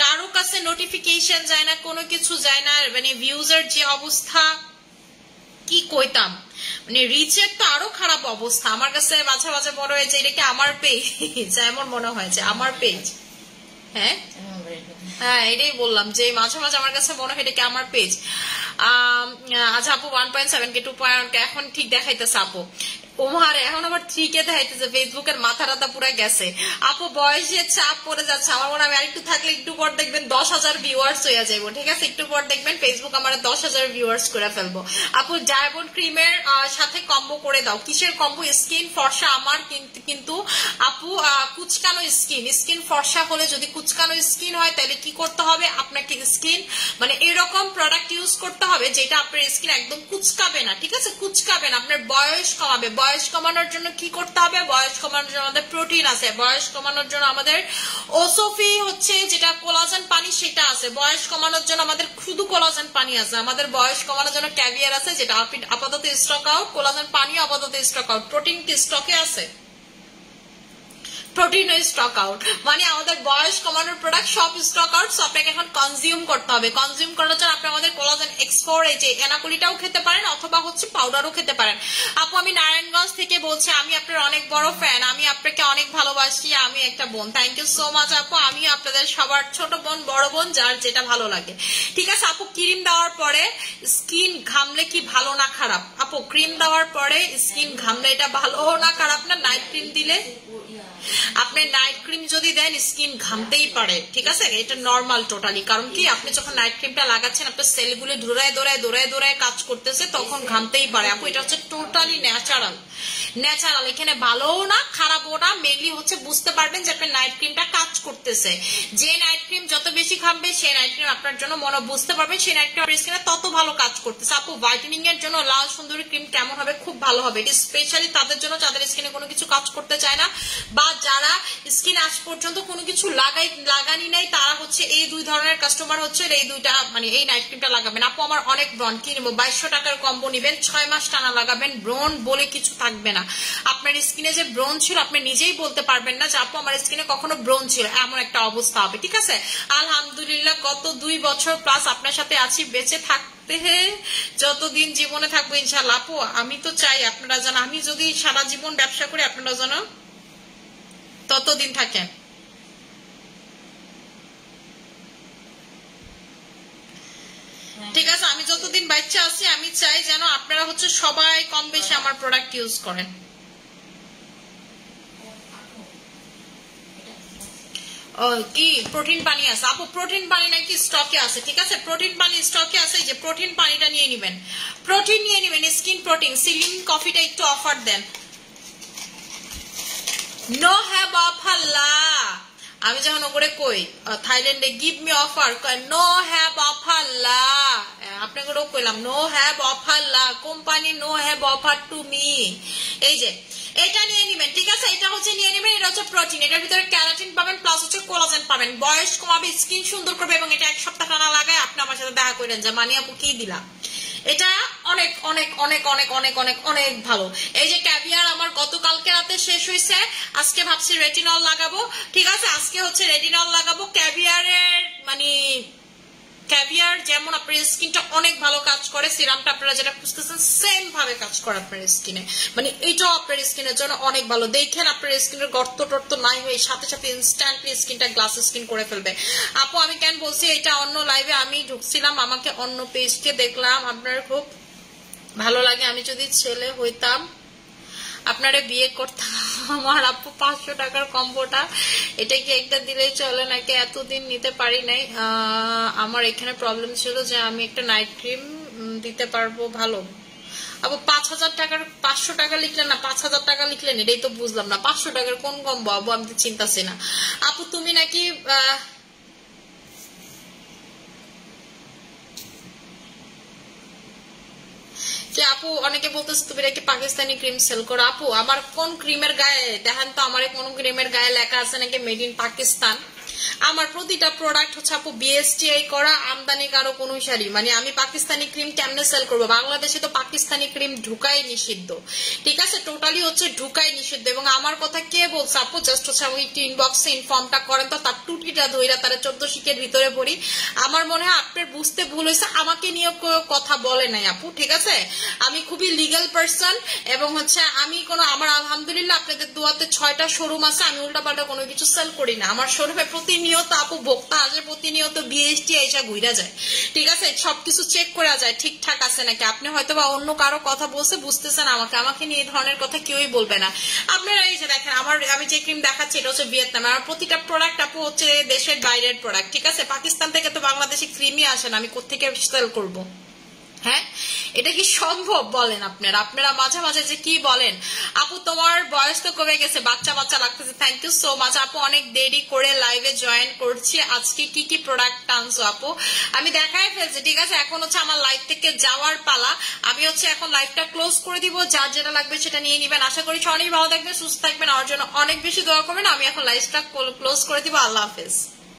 কারো কাছে নোটিফিকেশন যায় না, কোনো কিছু যায় না, মানে ভিউজের যে অবস্থা কি কইতাম, মানে রিচের তো আরো খারাপ অবস্থা। আমার কাছে মাঝে মাঝে বড় হয়েছে এটা কি আমার পেজ, এমন মনে হয় যে আমার পেজ। হ্যাঁ হ্যাঁ এটাই বললাম যে মাঝে মাঝে আমার কাছে মনে হয় এটা কি আমার পেজ। আচ্ছা আপু 1.7K 2.1K এখন ঠিক দেখাইতেছে আপু। ওমার এখন আবার 3K দেখাইতেছে, ফেসবুকের মাথা রাতা পুরো গেছে আপু, বয়সের চাপ পড়ে যাচ্ছে আমার মনে হয়। আরেকটু থাকলে একটু পর দেখবেন 10,000 ভিউয়ার্স হয়ে যাবো, ঠিক আছে, একটু পর দেখবেন ফেসবুক আমার 10,000 ভিউয়ার্স করে ফেলবো। আপু ডায়মন্ড ক্রিমের সাথে কম্বো করে দাও। কিসের কম্বো? স্কিন ফর্সা আমার কিন্তু আপু কুচকানো স্কিন ফর্সা হলে, যদি কুচকানো স্কিন হয় তাহলে কি করতে হবে আপনাকে? স্কিন মানে এরকম প্রোডাক্ট ইউজ করতে হবে যেটা আপনার স্কিন একদম কুচকাবে না, ঠিক আছে, কুচকাবে না, আপনার বয়স কমাবে। বয়স কমানোর জন্য কি করতে হবে? বয়স কমানোর জন্য আমাদের প্রোটিন আছে, বয়স কমানোর জন্য আমাদের ওসোফি হচ্ছে যেটা কোলাজেন পানি সেটা আছে, বয়স কমানোর জন্য আমাদের শুধু কোলাজেন পানি আছে, আমাদের বয়স কমানোর জন্য ক্যাভিয়ার আছে যেটা আপাতত স্টক আউট, কোলাজেন পানি আপাতত স্টক আউট, প্রোটিন কি স্টকে আছে? প্রোটিন স্টক আউট, মানে আমাদের বয়স কমানোর প্রোডাক্ট সব স্টক আউট। আপনাকে এখন কনজিউম করতে হবে। কনজিউম করার জন্য আপনি আমাদের কোলাজেন এক্সফোর এই যে এনাকুলিটাও খেতে পারেন অথবা হচ্ছে পাউডারও খেতে পারেন। আপু আমি নারায়ণগঞ্জ থেকে বলছি, আমি আপনার অনেক বড় ফ্যান, আমি আপনাকে অনেক ভালোবাসি, আমি একটা বোন। থ্যাংক ইউ সো মাচ আপু, আমি আপনাদের সবার ছোট বোন বড় বোন যার যেটা ভালো লাগে, ঠিক আছে। আপু ক্রিম দেওয়ার পরে স্কিন ঘামলে কি ভালো না খারাপ? আপু ক্রিম দেওয়ার পরে স্কিন ঘামলে এটা ভালো না খারাপ না? নাইট ক্রিম দিলে আপনি নাইট ক্রিম যদি দেন স্কিন ঘামতেই পারে, ঠিক আছে, এটা নর্মাল টোটালি। কারণ কি আপনি যখন নাইট ক্রিমটা লাগাচ্ছেন আপনার সেলগুলো দৌড়ায় কাজ করতেছে, তখন ঘামতেই পারে আপু। এটা হচ্ছে টোটালি ন্যাচারাল, এখানে ভালোও না খারাপও না, মেনলি হচ্ছে বুঝতে পারবেন যে আপনার নাইট ক্রিমটা কাজ করতেছে। যে নাইট ক্রিম যত বেশি ঘামবে সেই নাইট ক্রিম আপনার জন্য মনে বুঝতে পারবেন সেই নাইট ক্রিম স্কিনে তত ভালো কাজ করতেছে। আপু হোয়াইটেনিং এর জন্য লাল সুন্দরী ক্রিম কেমন হবে? খুব ভালো হবে, এটা স্পেশালি তাদের জন্য যাদের স্কিনে কোনো কিছু কাজ করতে চায় না বা যারা স্কিন আজ পর্যন্ত কোনো কিছু লাগানি নাই, তারা হচ্ছে এই দুই ধরনের কাস্টমার হচ্ছে এই দুইটা মানে এই নাইট ক্রিমটা লাগাবেন। আপু আমার অনেক ব্রন কিনবো, 2200 টাকার কম্বো নিবেন, 6 মাস টানা লাগাবেন, ব্রন বলে কিছু থাকবে না। আপনার স্কিনে যে ব্রন ছিল আপনি নিজেই বলতে পারবেন না যে আপু আমার স্কিনে কখনো ব্রন ছিল, এমন একটা অবস্থা হবে, ঠিক আছে। আলহামদুলিল্লাহ গত 2 বছর প্লাস আপনার সাথে আছি, বেঁচে থাকতে যতদিন জীবনে থাকবো ইনশাআল্লাহ। আপু আমি তো চাই আপনারা যেন, আমি যদি সারা জীবন ব্যবসা করি আপনারা যেন ততদিন থাকেন। ঠিক আছে, আমি যতদিন বাচ্চা আছি আমি চাই যেন আপনারা হচ্ছে সবাই কম বেশি আমার প্রোডাক্ট ইউজ করেন। কি প্রোটিন পানি আছে আপু, প্রোটিন পানি নাকি স্টকে আছে, ঠিক আছে প্রোটিন পানি স্টকে আছে, যে প্রোটিন পানিটা নিয়ে নেবেন, প্রোটিন নিয়ে নেবেন, স্কিন প্রোটিন। সিলিম কফিটা একটু অফার দেন। নো হ্যাভ অফার লা, আমি যখন ওপরে কই থাইল্যান্ডে give me offer, no have offer লা, আপনাকে কইলাম নো হ্যাভ অফার লা, company no have offer to me. এই যে এটা নিয়ে নিবেন, ঠিক আছে, এটা হচ্ছে নিয়ে নেবেন, এটা হচ্ছে প্রোটিন, এটার ভিতরে ক্যারাটিন পাবেন প্লাস হচ্ছে কোলাজেন পাবেন, বয়স কমাবে, স্কিন সুন্দর করবে, এবং এটা 1 সপ্তাহ টানা লাগায় আপনি আমার সাথে দেখা করেন যে মানে আপু কি দিলাম। এটা অনেক অনেক অনেক অনেক অনেক অনেক অনেক ভালো। এই যে ক্যাভিয়ার আমার গতকালকে রাতে শেষ হয়েছে, আজকে ভাবছি রেটিনল লাগাবো, ঠিক আছে, আজকে হচ্ছে রেটিনল লাগাবো। ক্যাভিয়ারের মানে ক্যাভিয়ার যেমন আপনার স্কিনটা অনেক ভালো কাজ করে, সিরামটা আপনারা যেটা খুঁজতেছেন সেম ভাবে কাজ করে আপনার স্কিনে, মানে এইটাও আপনার স্কিনের জন্য অনেক ভালো। দেখেন আপনার স্কিনের গর্ত টর্ত নাই হয়ে সাথে সাথে ইনস্ট্যান্টলি স্কিনটা গ্লাস স্কিন করে ফেলবে। আপু আমি কেন বলছি, এটা অন্য লাইভে আমি ঢুকছিলাম, আমাকে অন্য পেজকে দেখলাম, আপনার খুব ভালো লাগে, আমি যদি ছেলে হইতাম আপনারে বিয়ে করতাম। আমার আপু 500 টাকার কম্বোটা, এটা কি একটা দিলেই চলে নাকি? এতদিন নিতে পারি নাই, আমার এখানে প্রবলেম ছিল যে আমি একটা নাইট ক্রিম দিতে পারবো ভালো। আপু 5000 টাকার 500 টাকা লিখলেন না 5000 টাকা লিখলেন, এটাই তো বুঝলাম না, 500 টাকার কোন কম্বো আপু, আমি তো চিন্তাছি না। আপু তুমি নাকি যে আপু অনেকে বলতেছে তুমি নাকি পাকিস্তানি ক্রিম সেল করো। আপু আমার কোন ক্রিমের গায়ে দেখেন তো, আমার কোন ক্রিমের গায়ে লেখা আছে নাকি মেড ইন পাকিস্তান? আমার প্রতিটা প্রোডাক্ট হচ্ছে আপু বিএসটিআই করা, আমদানি কারো কোনো শাড়ি, মানে আমি পাকিস্তানি ক্রিম কেমনে সেল করবো? বাংলাদেশে তো পাকিস্তানি ক্রিম ঢুকাই নিষিদ্ধ, ঠিক আছে, টোটালি হচ্ছে ঢুকাই নিষিদ্ধ। এবং আমার কথা কে বলছে আপু, জাস্ট হচ্ছে আমি একটু ইনবক্সে ইনফর্মটা করেন তো, তার টুটিটা ধইরা তারা 14 শিকের ভিতরে পড়ি। আমার মনে হয় আপনার বুঝতে ভুল হয়েছে, আমাকে নিয়ে কেউ কথা বলে নাই আপু, ঠিক আছে, আমি খুবই লিগ্যাল পার্সন, এবং হচ্ছে আমি কোনো আমার আলহামদুলিল্লাহ আপনাদের দোয়াতে 6টা শোরুম আছে, আমি উল্টাপাল্টা কোনো কিছু সেল করি না। আমার শোরুমে প্রতিনিয়ত আপু ভোক্তা আসে, প্রতিনিয়ত বিএসটি এসে ঘুরা যায়, ঠিক আছে, সবকিছু চেক করা যায় ঠিকঠাক আছে নাকি। আপনি হয়তো বা অন্য কারো কথা বলছে বুঝতেছেন, আমাকে নিয়ে এই ধরনের কথা কেউই বলবে না। আপনারা এই যে দেখেন আমি যে ক্রিম দেখাচ্ছি এটা হচ্ছে ভিয়েতনাম, আমার প্রতিটা প্রোডাক্ট আপু হচ্ছে দেশের বাইরের প্রোডাক্ট, ঠিক আছে, পাকিস্তান থেকে তো বাংলাদেশি ক্রিমই আসে না, আমি কোত্থেকে সেল করবো? হ্যাঁ, এটা কি সম্ভব বলেন আপনারা মাঝে মাঝে যে কি বলেন। আপু তোমার বয়স তো কমে গেছে, বাচ্চা বাচ্চা লাগতেছে, থ্যাংক ইউ সো মাচ আপু, অনেক দেরি করে লাইভে জয়েন করছি। আজকে কি কি প্রোডাক্ট আনছো আপু? আমি দেখাই ফেলছি, ঠিক আছে, এখন হচ্ছে আমার লাইভ থেকে যাওয়ার পালা, আমি হচ্ছে এখন লাইভটা ক্লোজ করে দিব, যার যেটা লাগবে সেটা নিয়ে নিবেন। আশা করি অনেক ভালো থাকবেন, সুস্থ থাকবেন, আমার জন্য অনেক বেশি দোয়া করবেন। আমি এখন লাইভটা ক্লোজ করে দিব, আল্লাহ হাফেজ।